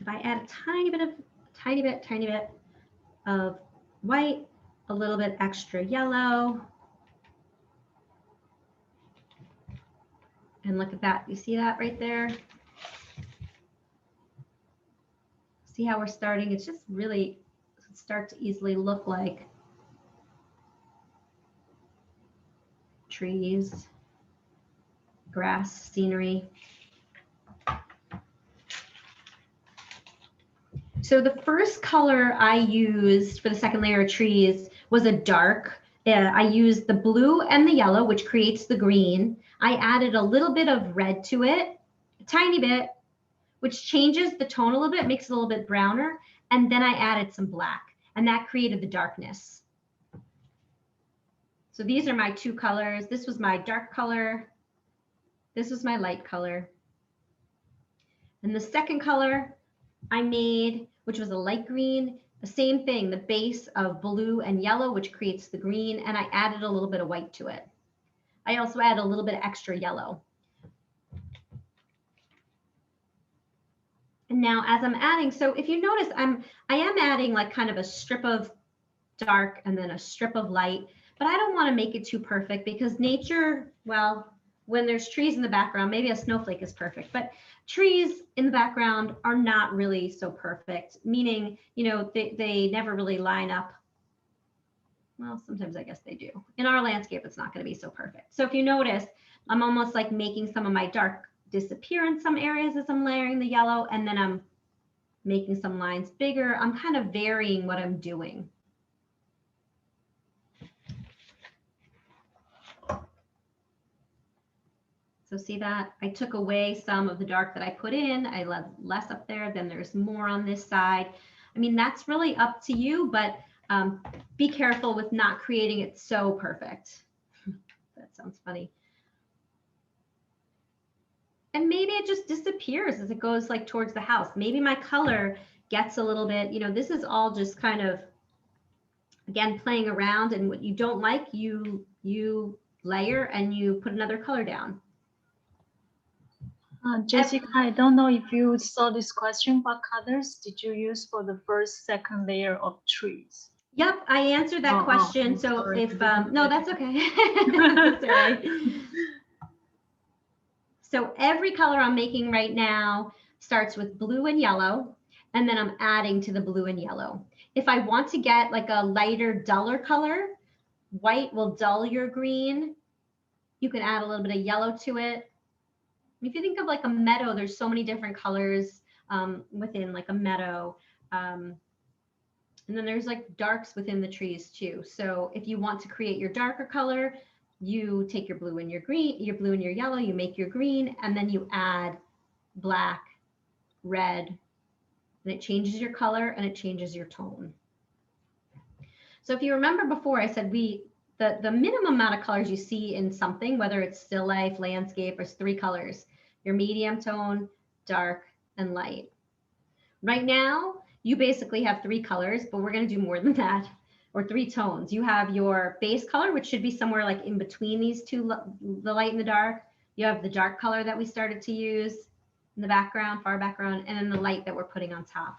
if I add a tiny bit of white, a little bit extra yellow, and look at that. You see that right there? See how we're starting? It's just really start to easily look like trees, grass, scenery. So the first color I used for the second layer of trees was a dark. I used the blue and the yellow, which creates the green. I added a little bit of red to it, a tiny bit, which changes the tone a little bit, makes it a little bit browner. And then I added some black, and that created the darkness. So these are my two colors. This was my dark color. This was my light color. And the second color I made, which was a light green, the same thing, the base of blue and yellow, which creates the green, and I added a little bit of white to it. I also added a little bit of extra yellow. And now as I'm adding, so if you notice, I am adding like kind of a strip of dark and then a strip of light, but I don't want to make it too perfect because nature, well, when there's trees in the background, maybe a snowflake is perfect, but trees in the background are not really so perfect, meaning, you know, they never really line up. Well, sometimes I guess they do. In our landscape, it's not going to be so perfect. So if you notice, I'm almost like making some of my dark disappear in some areas as I'm layering the yellow, and then I'm making some lines bigger. I'm kind of varying what I'm doing. So see that? I took away some of the dark that I put in. I left less up there, then there's more on this side. I mean, that's really up to you, but be careful with not creating it so perfect. That sounds funny. And maybe it just disappears as it goes like towards the house. Maybe my color gets a little bit, you know, this is all just kind of, again, playing around, and what you don't like, you layer and you put another color down. Jessica, I don't know if you saw this question. What colors did you use for the first, second layer of trees? Yep, I answered that question. So sorry. if, no, that's okay. That's all right. So every color I'm making right now starts with blue and yellow, and then I'm adding to the blue and yellow. If I want to get like a lighter, duller color, white will dull your green. You can add a little bit of yellow to it. If you think of like a meadow, there's so many different colors within like a meadow. And then there's like darks within the trees too. So if you want to create your darker color, you take your blue and your green, your blue and your yellow, you make your green, and then you add black, red, and it changes your color and it changes your tone. So if you remember before, I said the minimum amount of colors you see in something, whether it's still life, landscape, is 3 colors: your medium tone, dark, and light. Right now, you basically have 3 colors, but we're going to do more than that, or 3 tones. You have your base color, which should be somewhere like in between these two, the light and the dark. You have the dark color that we started to use in the background, far background, and then the light that we're putting on top.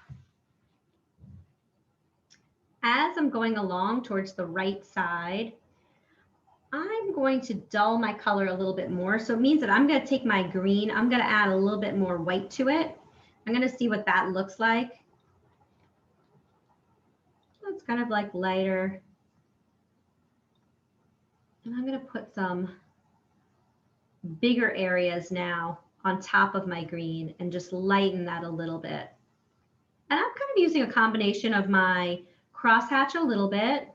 As I'm going along towards the right side, I'm going to dull my color a little bit more. So it means that I'm going to take my green, I'm going to add a little bit more white to it. I'm going to see what that looks like. It's kind of like lighter. And I'm going to put some bigger areas now on top of my green and just lighten that a little bit. And I'm kind of using a combination of my crosshatch a little bit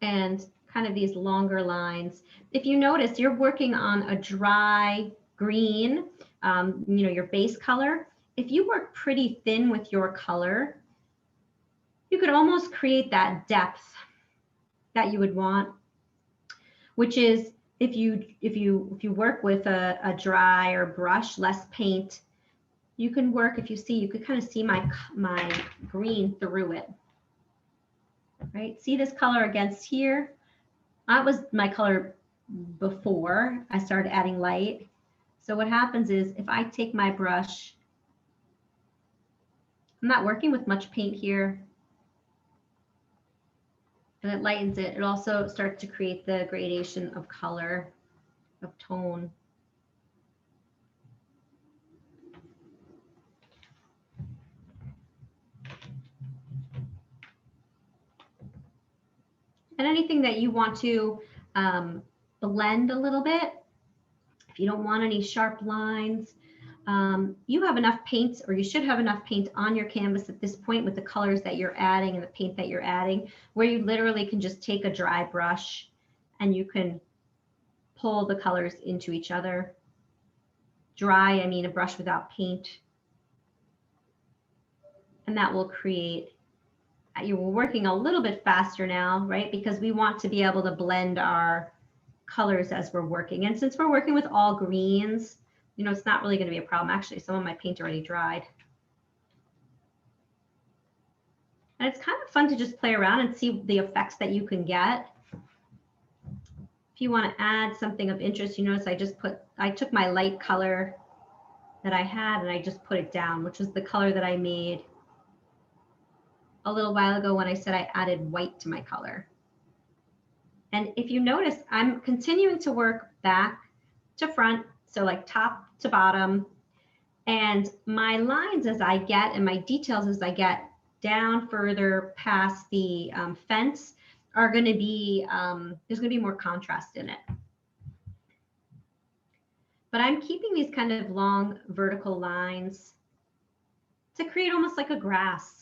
and kind of these longer lines. If you notice, you're working on a dry green, you know, your base color. If you work pretty thin with your color, you could almost create that depth that you would want, which is if you work with a dry or brush, less paint, you can work, if you see, you could kind of see my green through it, right? See this color against here? That was my color before I started adding light. So what happens is if I take my brush, I'm not working with much paint here, and it lightens it. It also starts to create the gradation of color, of tone. And anything that you want to blend a little bit, if you don't want any sharp lines, you have enough paint, or you should have enough paint on your canvas at this point with the colors that you're adding and the paint that you're adding, where you literally can just take a dry brush and you can pull the colors into each other. Dry, I mean a brush without paint. And that will create, you're working a little bit faster now, right? Because we want to be able to blend our colors as we're working. And since we're working with all greens, you know, it's not really going to be a problem. Actually, some of my paint already dried. And it's kind of fun to just play around and see the effects that you can get. If you want to add something of interest, you notice I took my light color that I had and I just put it down, which was the color that I made a little while ago when I said I added white to my color. And if you notice, I'm continuing to work back to front, so like top to bottom. And my lines as I get, and my details as I get down further past the fence are going to be, there's going to be more contrast in it. But I'm keeping these kind of long vertical lines to create almost like a grass.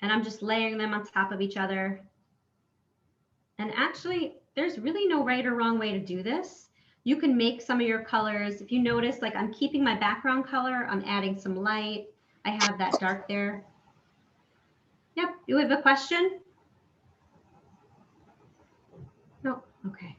And I'm just layering them on top of each other. And actually, there's really no right or wrong way to do this. You can make some of your colors. If you notice, like I'm keeping my background color, I'm adding some light. I have that dark there. Yep, you have a question? No, okay.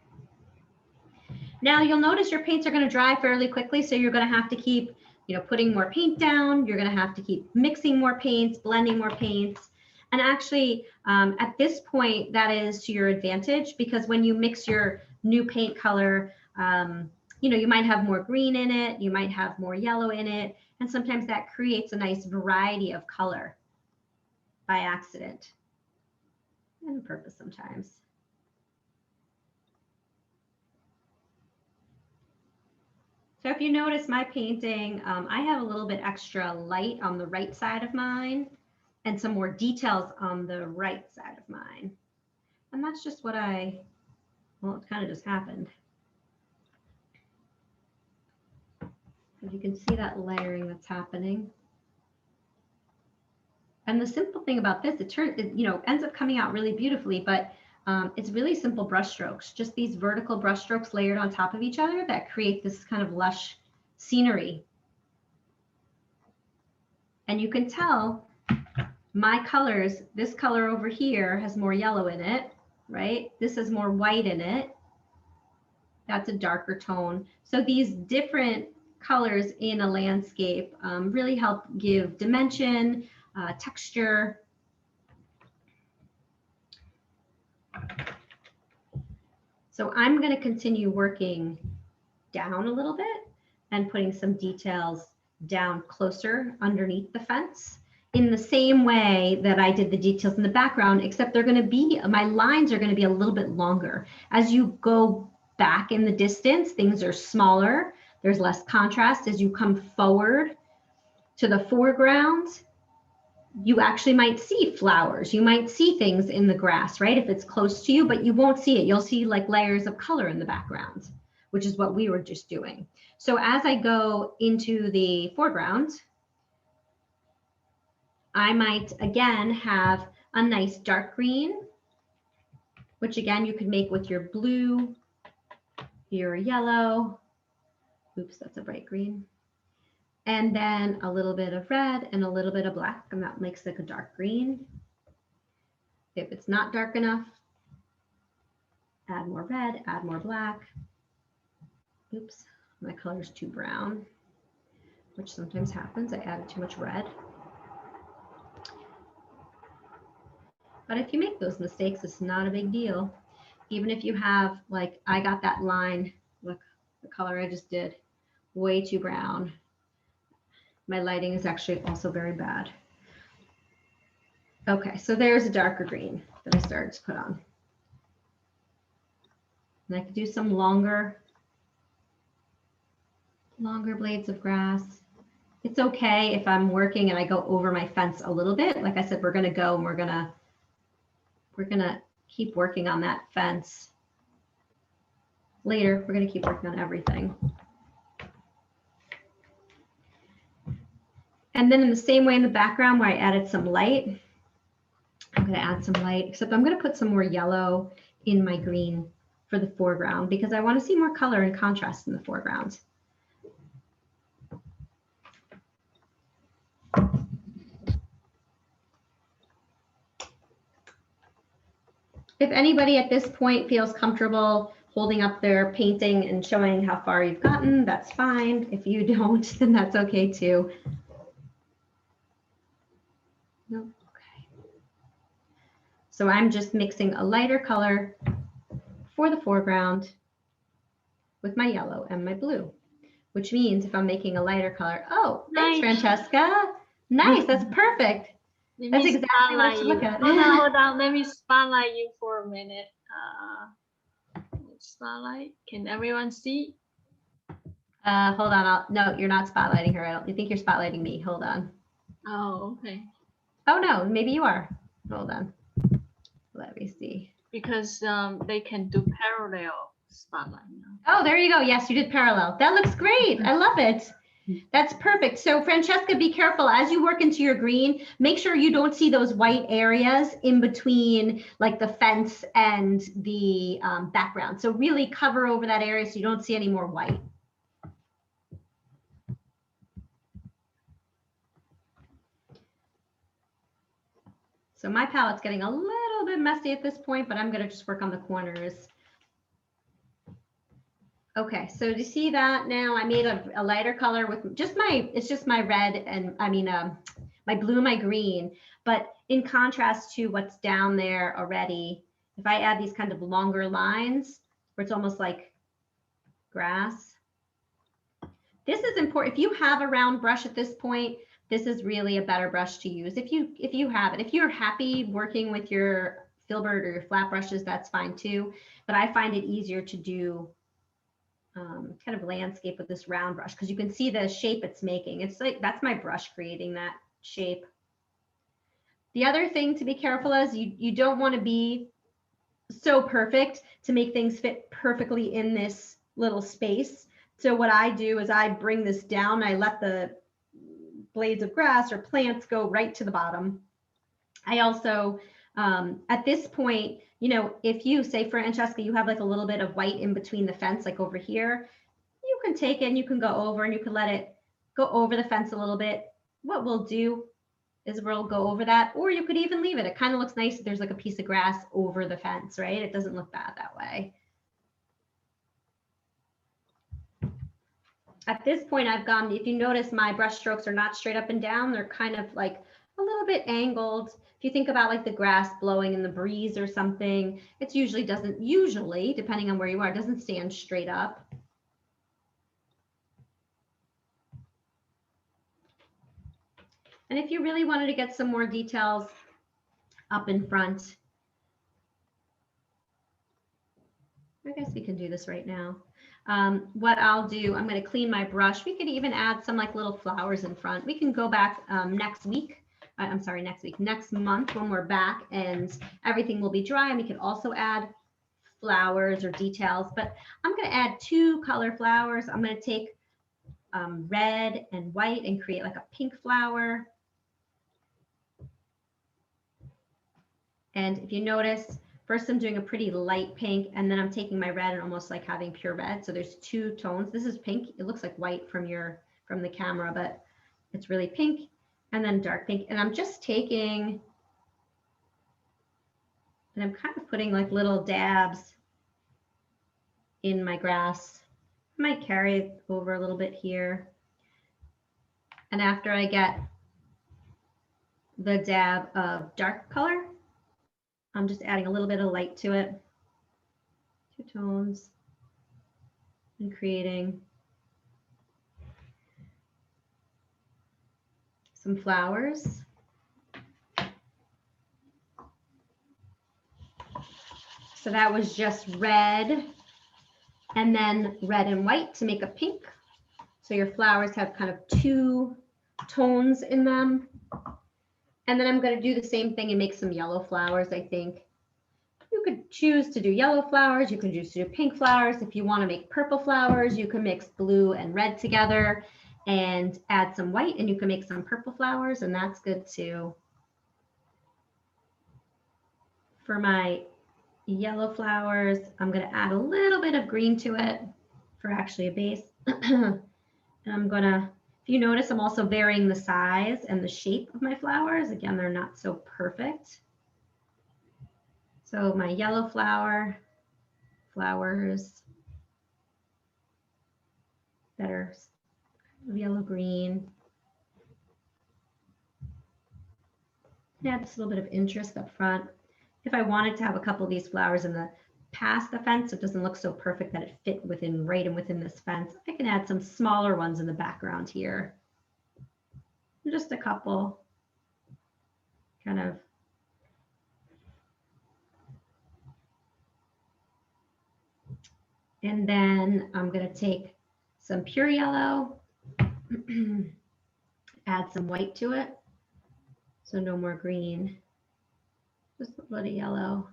Now you'll notice your paints are going to dry fairly quickly, so you're going to have to keep, you know, putting more paint down. You're going to have to keep mixing more paints, blending more paints. And actually, at this point, that is to your advantage, because when you mix your new paint color, you know, you might have more green in it, you might have more yellow in it, and sometimes that creates a nice variety of color by accident and on purpose sometimes. So if you notice my painting, I have a little bit extra light on the right side of mine and some more details on the right side of mine. And that's just what well, it kind of just happened. As you can see that layering that's happening. And the simple thing about this, it ends up coming out really beautifully, but it's really simple brush strokes, just these vertical brush strokes layered on top of each other that create this kind of lush scenery. And you can tell my colors, this color over here has more yellow in it, right? This has more white in it. That's a darker tone. So these different colors in a landscape really help give dimension, texture. So I'm going to continue working down a little bit and putting some details down closer underneath the fence in the same way that I did the details in the background, except they're going to be, my lines are going to be a little bit longer. As you go back in the distance, things are smaller. There's less contrast. As you come forward to the foreground, you actually might see flowers. You might see things in the grass, right? If it's close to you, but you won't see it. You'll see like layers of color in the background, which is what we were just doing. So as I go into the foreground, I might again have a nice dark green, which again, you could make with your blue, your yellow. Oops, that's a bright green. And then a little bit of red and a little bit of black, and that makes like a dark green. If it's not dark enough, add more red, add more black. Oops, my color's too brown, which sometimes happens. I added too much red. But if you make those mistakes, it's not a big deal. Even if you have, like, I got that line, look, the color I just did, way too brown. My lighting is actually also very bad. Okay, so there's a darker green that I started to put on. And I could do some longer blades of grass. It's okay if I'm working and I go over my fence a little bit. Like I said, we're gonna go and we're gonna keep working on that fence. Later, we're gonna keep working on everything. And then in the same way in the background where I added some light, I'm gonna add some light, except I'm gonna put some more yellow in my green for the foreground because I wanna see more color and contrast in the foreground. If anybody at this point feels comfortable holding up their painting and showing how far you've gotten, that's fine. If you don't, then that's okay too. Nope. Okay. So I'm just mixing a lighter color for the foreground with my yellow and my blue, which means if I'm making a lighter color, oh, thanks, Francesca. Nice, that's perfect. That's exactly what I should look at. Hold on. Let me spotlight you for a minute. Spotlight. Can everyone see? Hold on. No, you're not spotlighting her. You think you're spotlighting me. Hold on. Oh, okay. Oh, no, maybe you are. Hold on. Let me see. Because they can do parallel spotlight now. Oh, there you go. Yes, you did parallel. That looks great. I love it. That's perfect. So Francesca, be careful as you work into your green, make sure you don't see those white areas in between like the fence and the background. So really cover over that area so you don't see any more white. So my palette's getting a little bit messy at this point, but I'm gonna just work on the corners. Okay, so do you see that now? I made a lighter color with just it's just my red and my blue and my green, but in contrast to what's down there already, if I add these kind of longer lines where it's almost like grass, this is important. If you have a round brush at this point, this is really a better brush to use. If you have it, if you're happy working with your filbert or your flat brushes, that's fine too. But I find it easier to do kind of landscape with this round brush because you can see the shape it's making. It's like, that's my brush creating that shape. The other thing to be careful is you don't want to be so perfect to make things fit perfectly in this little space. So what I do is I bring this down, I let the blades of grass or plants go right to the bottom. I also, at this point, you know, if you say, Francesca, you have like a little bit of white in between the fence, like over here, you can take it and you can go over and you can let it go over the fence a little bit. What we'll do is we'll go over that, or you could even leave it. It kind of looks nice if there's like a piece of grass over the fence, right? It doesn't look bad that way. At this point, I've gone, if you notice, my brush strokes are not straight up and down. They're kind of like a little bit angled. If you think about like the grass blowing in the breeze or something, it usually, depending on where you are, it doesn't stand straight up. And if you really wanted to get some more details up in front, I guess we can do this right now. What I'll do, I'm going to clean my brush. We could even add some like little flowers in front. We can go back next month when we're back and everything will be dry, and we can also add flowers or details, but I'm going to add 2 color flowers. I'm going to take red and white and create like a pink flower. And if you notice, first I'm doing a pretty light pink, and then I'm taking my red and almost like having pure red. So there's 2 tones. This is pink. It looks like white from the camera, but it's really pink, and then dark pink. And I'm just taking, and I'm kind of putting like little dabs in my grass. I might carry it over a little bit here. And after I get the dab of dark color, I'm just adding a little bit of light to it, 2 tones, and creating some flowers. So that was just red and then red and white to make a pink. So your flowers have kind of 2 tones in them. And then I'm going to do the same thing and make some yellow flowers, I think. You could choose to do yellow flowers. You can choose to do pink flowers. If you want to make purple flowers, you can mix blue and red together and add some white, and you can make some purple flowers, and that's good too. For my yellow flowers, I'm going to add a little bit of green to it for actually a base. And I'm going to, if you notice, I'm also varying the size and the shape of my flowers. Again, they're not so perfect. So my yellow flowers that are yellow-green. Add just a little bit of interest up front. If I wanted to have a couple of these flowers in the past the fence, so it doesn't look so perfect that it fit within within this fence, I can add some smaller ones in the background here. Just a couple, kind of. And then I'm going to take some pure yellow, add some white to it. So no more green, just a little yellow.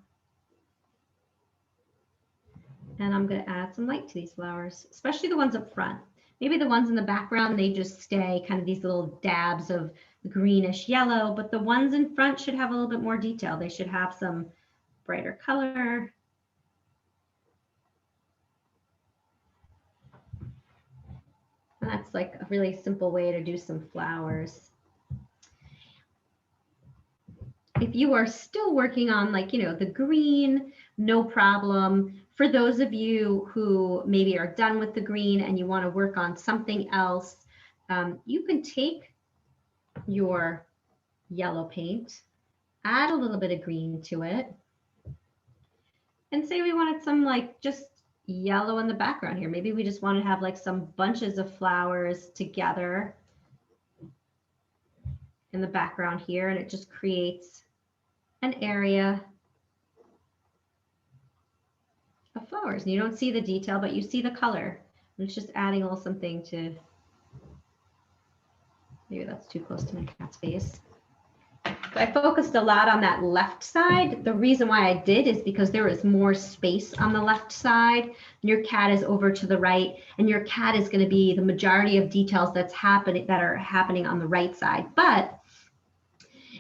And I'm going to add some light to these flowers, especially the ones up front. Maybe the ones in the background, they just stay kind of these little dabs of greenish yellow, but the ones in front should have a little bit more detail. They should have some brighter color. And that's like a really simple way to do some flowers. If you are still working on the green, no problem. For those of you who maybe are done with the green and you want to work on something else, you can take your yellow paint, add a little bit of green to it, and say we wanted some just yellow in the background here. Maybe we just want to have some bunches of flowers together in the background here, and it just creates an area of flowers. And you don't see the detail, but you see the color. And it's just adding a little something to, maybe that's too close to my cat's face. So I focused a lot on that left side. The reason why I did is because there is more space on the left side. Your cat is over to the right, and your cat is going to be the majority of details that are happening on the right side. But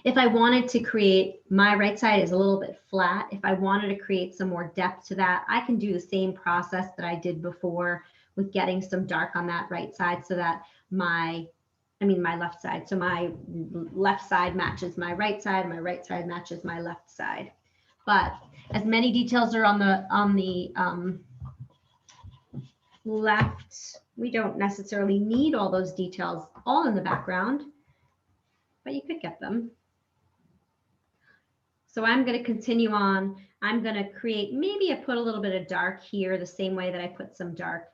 if I wanted to create, my right side is a little bit flat. If I wanted to create some more depth to that, I can do the same process that I did before with getting some dark on that right side so that my left side. So my left side matches my right side, my right side matches my left side. But as many details are on the left, we don't necessarily need all those details all in the background, but you could get them. So I'm going to continue on. I'm going to create, maybe I put a little bit of dark here the same way that I put some dark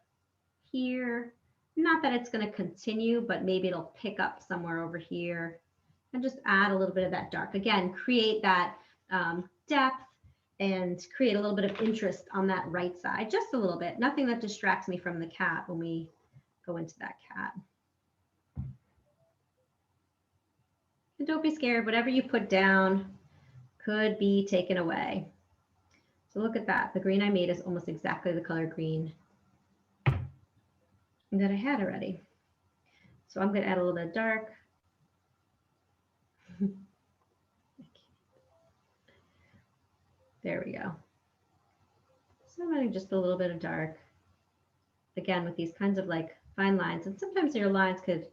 here. Not that it's going to continue, but maybe it'll pick up somewhere over here and just add a little bit of that dark. Again, create that depth and create a little bit of interest on that right side, just a little bit. Nothing that distracts me from the cat when we go into that cat. And don't be scared, whatever you put down could be taken away. So look at that. The green I made is almost exactly the color green that I had already. So I'm going to add a little bit of dark. There we go. So I'm adding just a little bit of dark. Again, with these kinds of like fine lines. And sometimes your lines could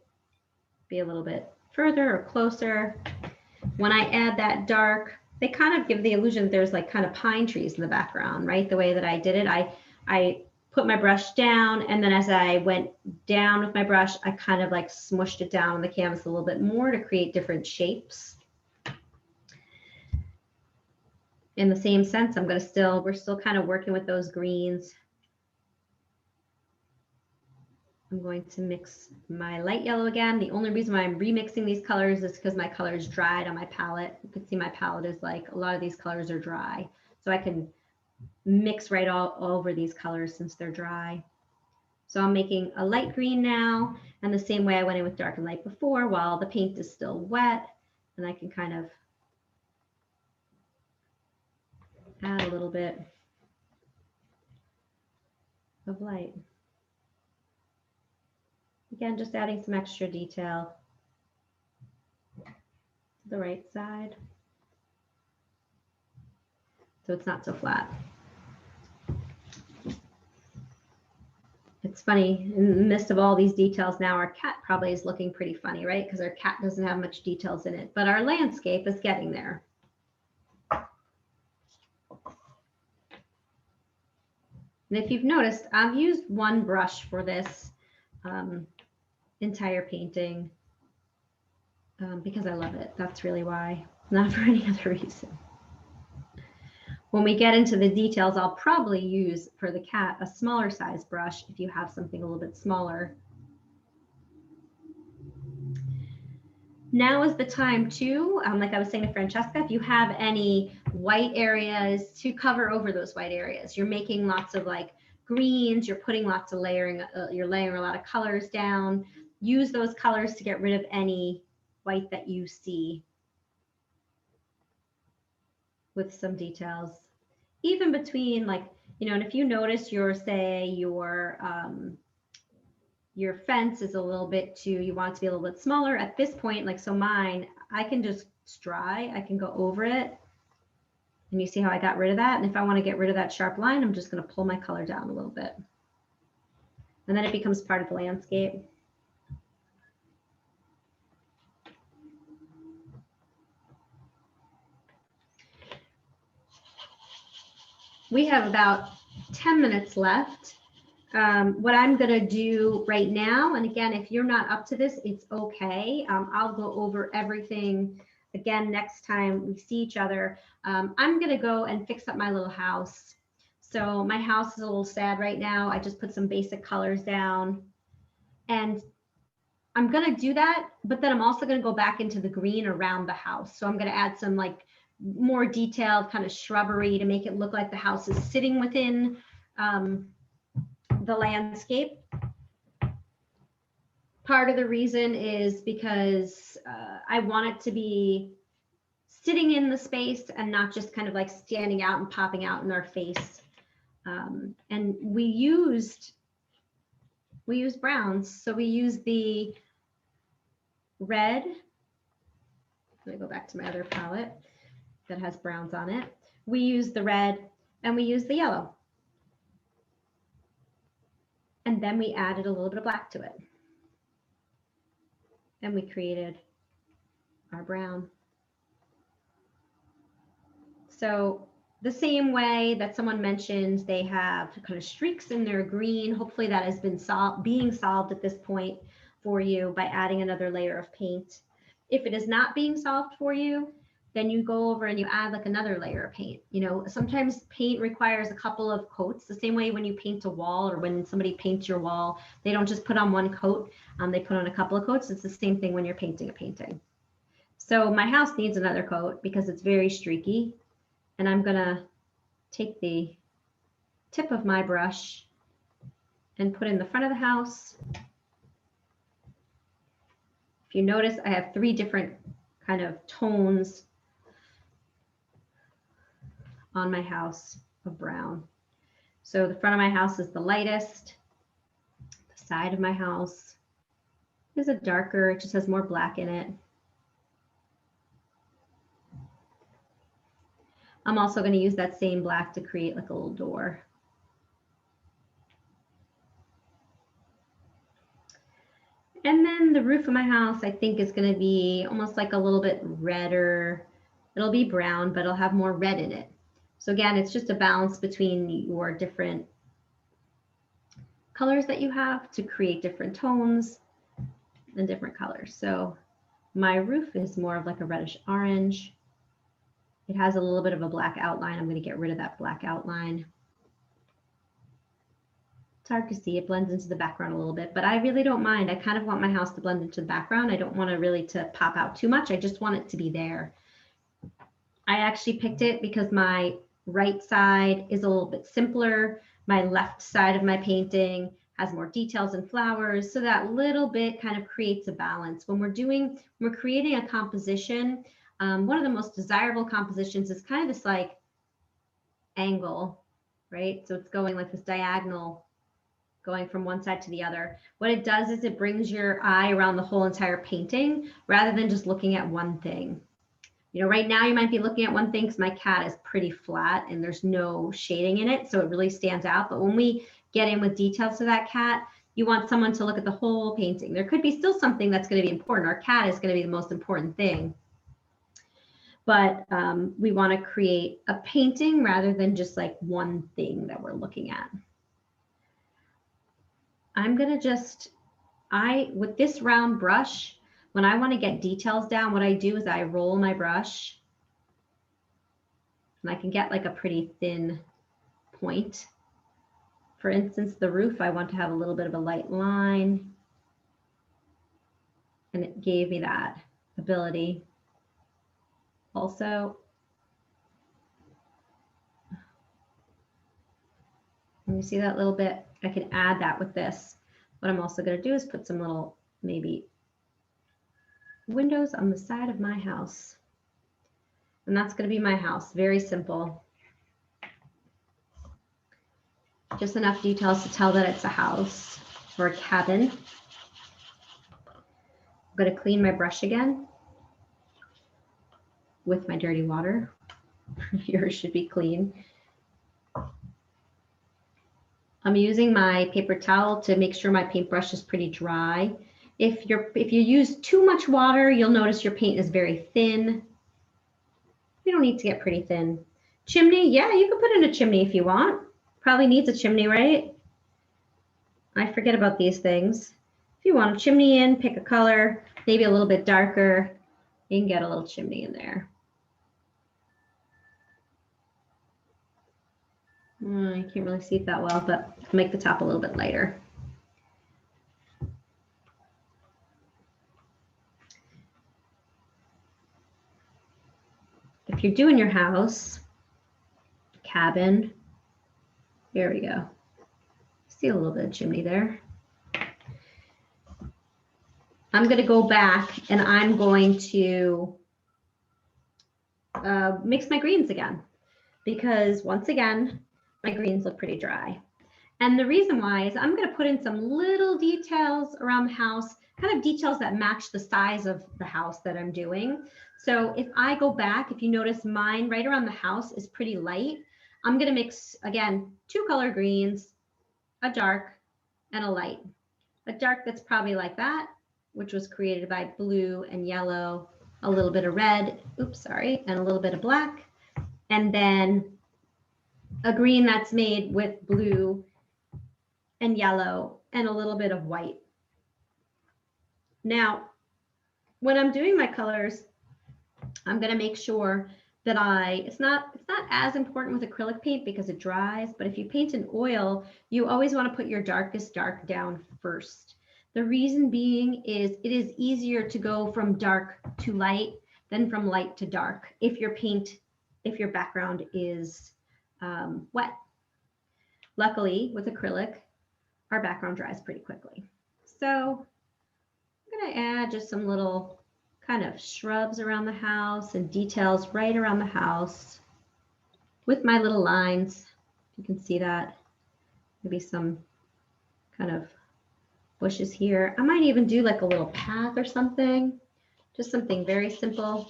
be a little bit further or closer. When I add that dark, they kind of give the illusion that there's like kind of pine trees in the background, right? The way that I did it, I put my brush down, and then as I went down with my brush, I kind of like smushed it down on the canvas a little bit more to create different shapes. In the same sense, we're still kind of working with those greens. I'm going to mix my light yellow again. The only reason why I'm remixing these colors is because my colors dried on my palette. You can see my palette is like, a lot of these colors are dry. So I can mix right all over these colors since they're dry. So I'm making a light green now, and the same way I went in with dark and light before while the paint is still wet, and I can kind of add a little bit of light. Again, just adding some extra detail to the right side so it's not so flat. It's funny, in the midst of all these details now, our cat probably is looking pretty funny, right? Because our cat doesn't have much details in it, but our landscape is getting there. And if you've noticed, I've used one brush for this entire painting because I love it. That's really why, not for any other reason. When we get into the details, I'll probably use for the cat a smaller size brush if you have something a little bit smaller. Now is the time to, like I was saying to Francesca, if you have any white areas, to cover over those white areas. You're making lots of like greens, you're putting lots of layering, you're layering a lot of colors down. Use those colors to get rid of any white that you see with some details. Even between, like, you know, and if you notice your fence is a little bit too, you want it to be a little bit smaller at this point, like, so mine, I can just I can go over it, and you see how I got rid of that. And if I want to get rid of that sharp line, I'm just going to pull my color down a little bit, and then it becomes part of the landscape. We have about 10 minutes left. What I'm going to do right now, and again, if you're not up to this, it's okay. I'll go over everything again next time we see each other. I'm going to go and fix up my little house. So my house is a little sad right now. I just put some basic colors down, and I'm going to do that, but then I'm also going to go back into the green around the house. So I'm going to add some like more detailed kind of shrubbery to make it look like the house is sitting within the landscape. Part of the reason is because I want it to be sitting in the space and not just kind of like standing out and popping out in our face. And we used browns. So we used the red. Let me go back to my other palette that has browns on it. We used the red and we used the yellow. And then we added a little bit of black to it. And we created our brown. So the same way that someone mentioned, they have kind of streaks in their green. Hopefully that has been being solved at this point for you by adding another layer of paint. If it is not being solved for you, then you go over and you add like another layer of paint. You know, sometimes paint requires a couple of coats, the same way when you paint a wall or when somebody paints your wall, they don't just put on one coat, they put on a couple of coats. It's the same thing when you're painting a painting. So my house needs another coat because it's very streaky. And I'm gonna take the tip of my brush and put in the front of the house. If you notice, I have 3 different kind of tones on my house. of brown. So the front of my house is the lightest. The side of my house is a darker, it just has more black in it. I'm also going to use that same black to create like a little door. And then the roof of my house, I think, is going to be almost like a little bit redder. It'll be brown, but it'll have more red in it. So again, it's just a balance between your different colors that you have to create different tones and different colors. So my roof is more of like a reddish orange. It has a little bit of a black outline. I'm going to get rid of that black outline. It's hard to see, it blends into the background a little bit, but I really don't mind. I kind of want my house to blend into the background. I don't want it really to pop out too much. I just want it to be there. I actually picked it because my right side is a little bit simpler. My left side of my painting has more details and flowers. So that little bit kind of creates a balance. When we're creating a composition, one of the most desirable compositions is kind of this like angle, right? So it's going like this diagonal, going from one side to the other. What it does is it brings your eye around the whole entire painting rather than just looking at one thing. You know, right now you might be looking at one thing because my cat is pretty flat and there's no shading in it, so it really stands out. But when we get in with details to that cat, you want someone to look at the whole painting. There could be still something that's going to be important. Our cat is going to be the most important thing. But we want to create a painting rather than just like one thing that we're looking at. I'm going to just, with this round brush, when I want to get details down, what I do is I roll my brush and I can get like a pretty thin point. For instance, the roof, I want to have a little bit of a light line, and it gave me that ability. Also, you see that little bit? I can add that with this. What I'm also going to do is put some little maybe windows on the side of my house. And that's going to be my house. Very simple. Just enough details to tell that it's a house or a cabin. I'm going to clean my brush again with my dirty water. Yours should be clean. I'm using my paper towel to make sure my paintbrush is pretty dry. If you use too much water, you'll notice your paint is very thin. You don't need to get pretty thin. Chimney, yeah, you can put in a chimney if you want. Probably needs a chimney, right? I forget about these things. If you want a chimney in, pick a color, maybe a little bit darker. You can get a little chimney in there. You can't really see it that well, but I'll make the top a little bit lighter. If you're doing your house, cabin, here we go. See a little bit of chimney there. I'm going to go back and I'm going to mix my greens again, because once again, my greens look pretty dry. And the reason why is I'm going to put in some little details around the house, kind of details that match the size of the house that I'm doing. So if I go back, if you notice mine right around the house is pretty light, I'm going to mix, again, 2 color greens, a dark and a light. A dark that's probably like that, which was created by blue and yellow, a little bit of red, oops, sorry, and a little bit of black. And then a green that's made with blue and yellow and a little bit of white. Now, when I'm doing my colors, I'm going to make sure that it's not as important with acrylic paint because it dries, but if you paint in oil, you always want to put your darkest dark down first. The reason being is it is easier to go from dark to light than from light to dark if your background is wet. Luckily, with acrylic, our background dries pretty quickly. So I'm going to add just some little kind of shrubs around the house and details right around the house with my little lines. You can see that. Maybe some kind of bushes here. I might even do like a little path or something. Just something very simple.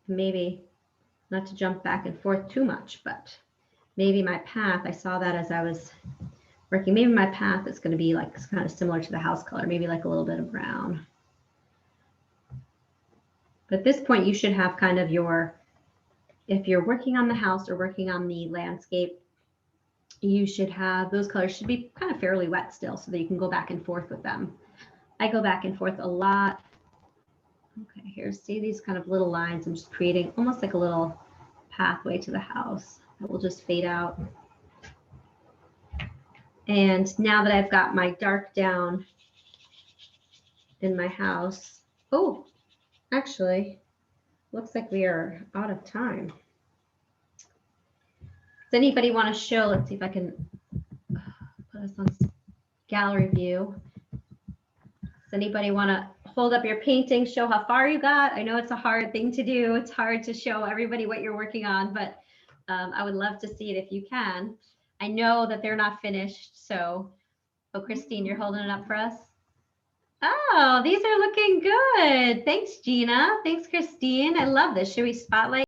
Maybe not to jump back and forth too much, but maybe my path, I saw that as I was working, maybe my path is going to be like kind of similar to the house color, maybe like a little bit of brown. But at this point, you should have kind of your, if you're working on the house or working on the landscape, you should have, those colors should be kind of fairly wet still so that you can go back and forth with them. I go back and forth a lot. Okay, here, see these kind of little lines. I'm just creating almost like a little pathway to the house that will just fade out. And now that I've got my dark down in my house, oh, actually, looks like we are out of time. Does anybody want to show, let's see if I can put us on gallery view. Does anybody want to hold up your painting, show how far you got? I know it's a hard thing to do. It's hard to show everybody what you're working on, but I would love to see it if you can. I know that they're not finished, so, oh, Christine, you're holding it up for us? Oh, these are looking good. Thanks, Gina. Thanks, Christine. I love this. Should we spotlight?